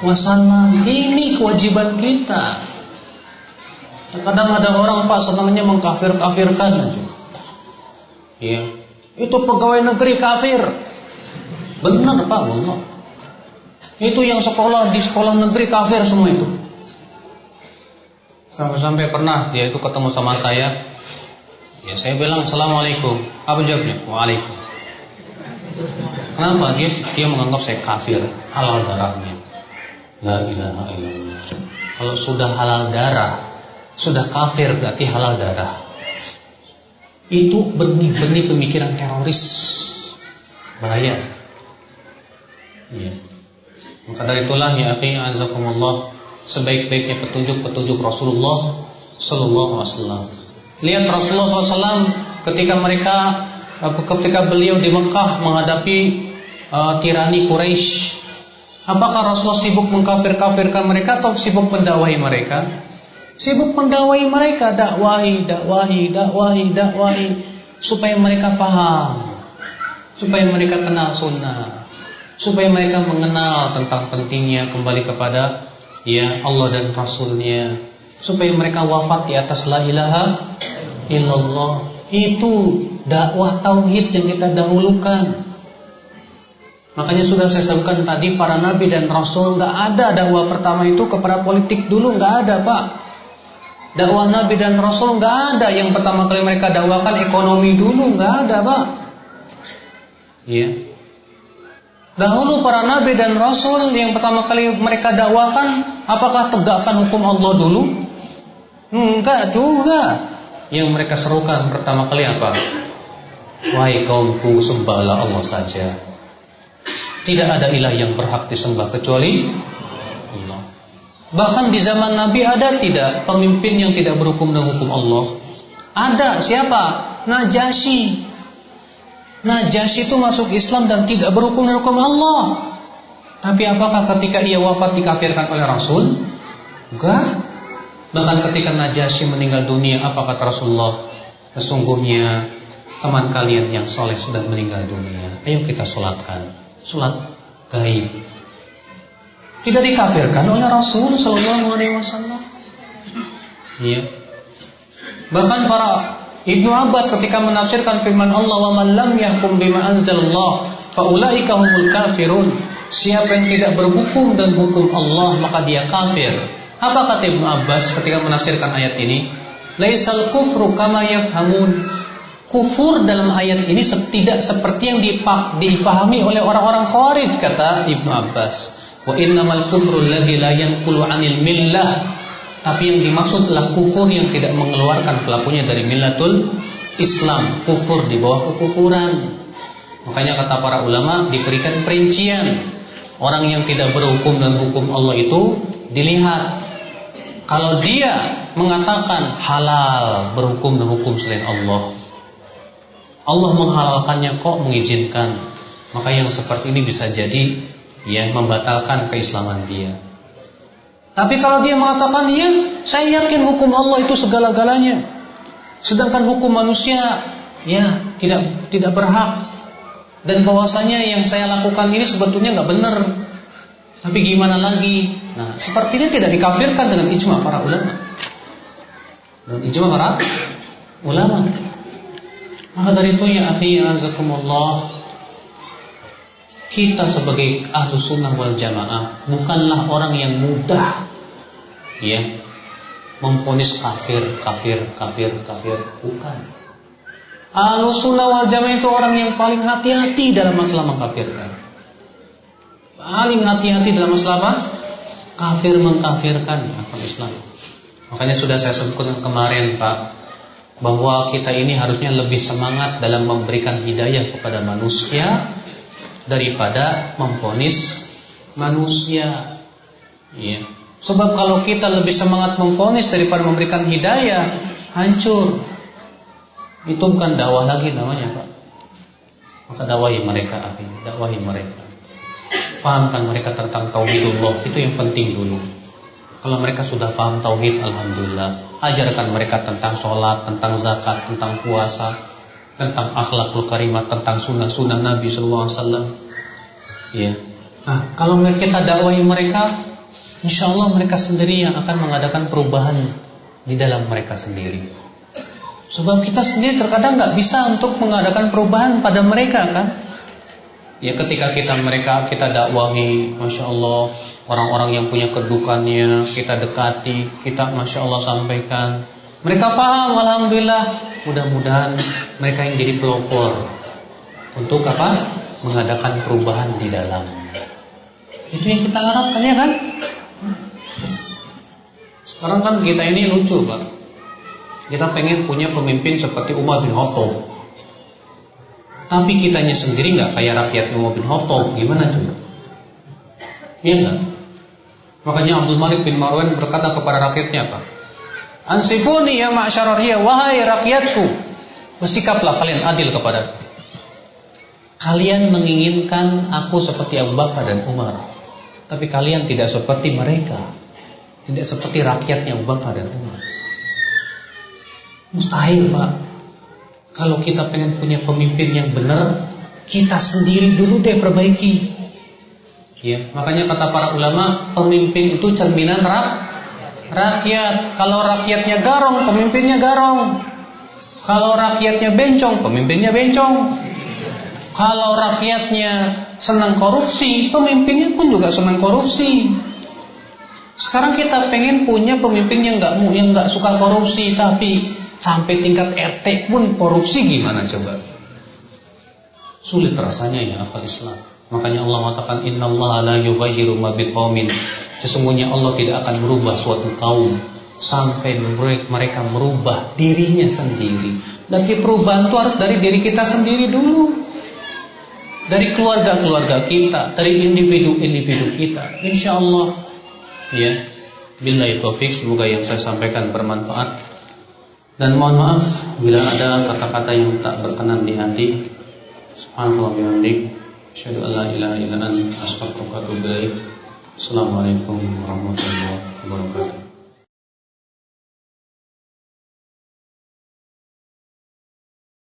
Wasallam. Ini kewajiban kita. Kadang ada orang Pak senangnya mengkafir-kafirkan aja. Ya. Itu pegawai negeri kafir. Benar Pak, benar. Itu yang sekolah di sekolah negeri kafir semua itu. Sampai pernah dia itu ketemu sama saya. Ya saya bilang Assalamualaikum. Apa jawabnya? Waalaikum. Kenapa? Dia menganggap saya kafir, halal darahnya. La ilaha illallah. Kalau sudah halal darah, sudah kafir berarti halal darah. Itu benih-benih pemikiran teroris, bahaya. Ya. Maka dari itulah ya akhi azakumullah, sebaik-baiknya petunjuk Rasulullah Sallallahu Alaihi Wasallam. Lihat Rasulullah SAW ketika beliau di Mekah menghadapi tirani Quraisy, apakah Rasulullah sibuk mengkafir-kafirkan mereka atau sibuk mendakwahi mereka? Sibuk mendakwahi mereka, dakwahi supaya mereka faham, supaya mereka kenal sunnah, supaya mereka mengenal tentang pentingnya kembali kepada ya Allah dan Rasulnya, supaya mereka wafat di atas la ilaha illallah. Itu dakwah tauhid yang kita dahulukan. Makanya sudah saya sebutkan tadi, para nabi dan rasul nggak ada dakwah pertama itu kepada politik dulu, nggak ada Pak. Dakwah Nabi dan Rasul nggak ada. Yang pertama kali mereka dakwakan ekonomi dulu, nggak ada Pak. Iya. Dahulu para Nabi dan Rasul yang pertama kali mereka dakwakan, apakah tegakkan hukum Allah dulu? Enggak juga. Yang mereka serukan pertama kali apa? Wahai kaumku, sembahlah Allah saja. Tidak ada ilah yang berhak disembah kecuali Allah. Bahkan di zaman Nabi ada tidak pemimpin yang tidak berhukum dengan hukum Allah? Ada. Siapa? Najasyi. Najasyi itu masuk Islam dan tidak berhukum dengan hukum Allah. Tapi apakah ketika ia wafat dikafirkan oleh Rasul? Enggak. Bahkan ketika Najasyi meninggal dunia, apa kata Rasulullah? Sesungguhnya teman kalian yang soleh sudah meninggal dunia. Ayo kita sholatkan. Sholat gaib. Tidak dikafirkan oleh Rasul Sallallahu Alaihi Wasallam. Iya. Bahkan para Ibnu Abbas ketika menafsirkan firman Allah, wa man lam yahkum bima anzalallah fa ulaika humul kafirun. Siapa yang tidak berhukum dan hukum Allah maka dia kafir. Apa kata Ibnu Abbas ketika menafsirkan ayat ini? Laisal kufru kama yafhamun. Kufur dalam ayat ini tidak seperti yang dipahami oleh orang-orang Khawarij, kata Ibnu Abbas. Wa innamal kufru alladzi la yanqulu 'anil millah. Tapi yang dimaksud adalah kufur yang tidak mengeluarkan pelakunya dari millatul Islam, kufur di bawah kekufuran. Makanya kata para ulama diberikan perincian. Orang yang tidak berhukum dan hukum Allah itu dilihat. Kalau dia mengatakan halal berhukum dan hukum selain Allah, Allah menghalalkannya kok mengizinkan, maka yang seperti ini bisa jadi ya membatalkan keislaman dia. Tapi kalau dia mengatakan ya, saya yakin hukum Allah itu segala-galanya, sedangkan hukum manusia ya tidak berhak, dan bahwasanya yang saya lakukan ini sebetulnya nggak benar, tapi gimana lagi? Nah, seperti ini tidak dikafirkan dengan ijma para ulama. Dan ijma para ulama. Maka dari itu ya akhi azakumullah, kita sebagai ahlus sunnah wal jamaah bukanlah orang yang mudah ya memvonis kafir, bukan. Ahlus sunnah wal jamaah itu orang yang paling hati-hati dalam masalah mengkafirkan. Paling hati-hati dalam masalah apa? Kafir mengkafirkan akal Islam. Makanya sudah saya sebutkan kemarin Pak, bahwa kita ini harusnya lebih semangat dalam memberikan hidayah kepada manusia daripada memvonis manusia. Ya. Sebab kalau kita lebih semangat memvonis daripada memberikan hidayah, hancur. Itu bukan dakwah lagi namanya Pak. Maka dakwahi mereka, dakwahi mereka. Fahamkan mereka tentang tauhidullah, itu yang penting dulu. Kalau mereka sudah faham tauhid, alhamdulillah. Ajarkan mereka tentang sholat, tentang zakat, tentang puasa, tentang akhlakul karimah, tentang sunnah-sunnah Nabi SAW. Ya. Nah, kalau kita dakwahi mereka, insya Allah mereka sendiri yang akan mengadakan perubahan di dalam mereka sendiri. Sebab kita sendiri terkadang nggak bisa untuk mengadakan perubahan pada mereka kan. Ya ketika kita dakwahi, masya Allah, orang-orang yang punya kedudukannya kita dekati, kita masya Allah sampaikan, mereka faham, alhamdulillah. Mudah-mudahan mereka yang jadi pelopor untuk apa? Mengadakan perubahan di dalam. Itu yang kita harapkan ya kan? Sekarang kan kita ini lucu Pak. Kita pengen punya pemimpin seperti Umar bin Khattab, tapi kitanya sendiri nggak kayak rakyat Umar bin Khattab, gimana coba? Iya nggak? Makanya Abdul Malik bin Marwan berkata kepada rakyatnya apa? Ansifuni ya ma'syarariyah, wahai rakyatku, bersikaplah kalian adil kepadaku. Kalian menginginkan aku seperti Abu Bakar dan Umar, tapi kalian tidak seperti mereka, tidak seperti rakyatnya Abu Bakar dan Umar. Mustahil Pak. Kalau kita pengen punya pemimpin yang benar, kita sendiri dulu deh perbaiki. Ya, makanya kata para ulama, pemimpin itu cerminan rakyat. Kalau rakyatnya garong, pemimpinnya garong. Kalau rakyatnya bencong, pemimpinnya bencong. Kalau rakyatnya senang korupsi, pemimpinnya pun juga senang korupsi. Sekarang kita pengen punya pemimpin yang nggak suka korupsi, tapi sampai tingkat RT pun korupsi, gimana coba? Sulit rasanya ya akal Islam. Makanya Allah mengatakan innallaha la yughayyiru ma biqaumin. Sesungguhnya Allah tidak akan merubah suatu kaum sampai mereka merubah dirinya sendiri. Berarti perubahan itu harus dari diri kita sendiri dulu. Dari keluarga-keluarga kita, dari individu-individu kita. Insyaallah ya. Billahi taufik, semoga yang saya sampaikan bermanfaat. Dan mohon maaf bila ada kata-kata yang tak berkenan di hati. Subhanallah wa bihamdik, asyhadu an la ilaha illa anta, astaghfiruka wa atubu ilaik. Assalamualaikum warahmatullahi wabarakatuh.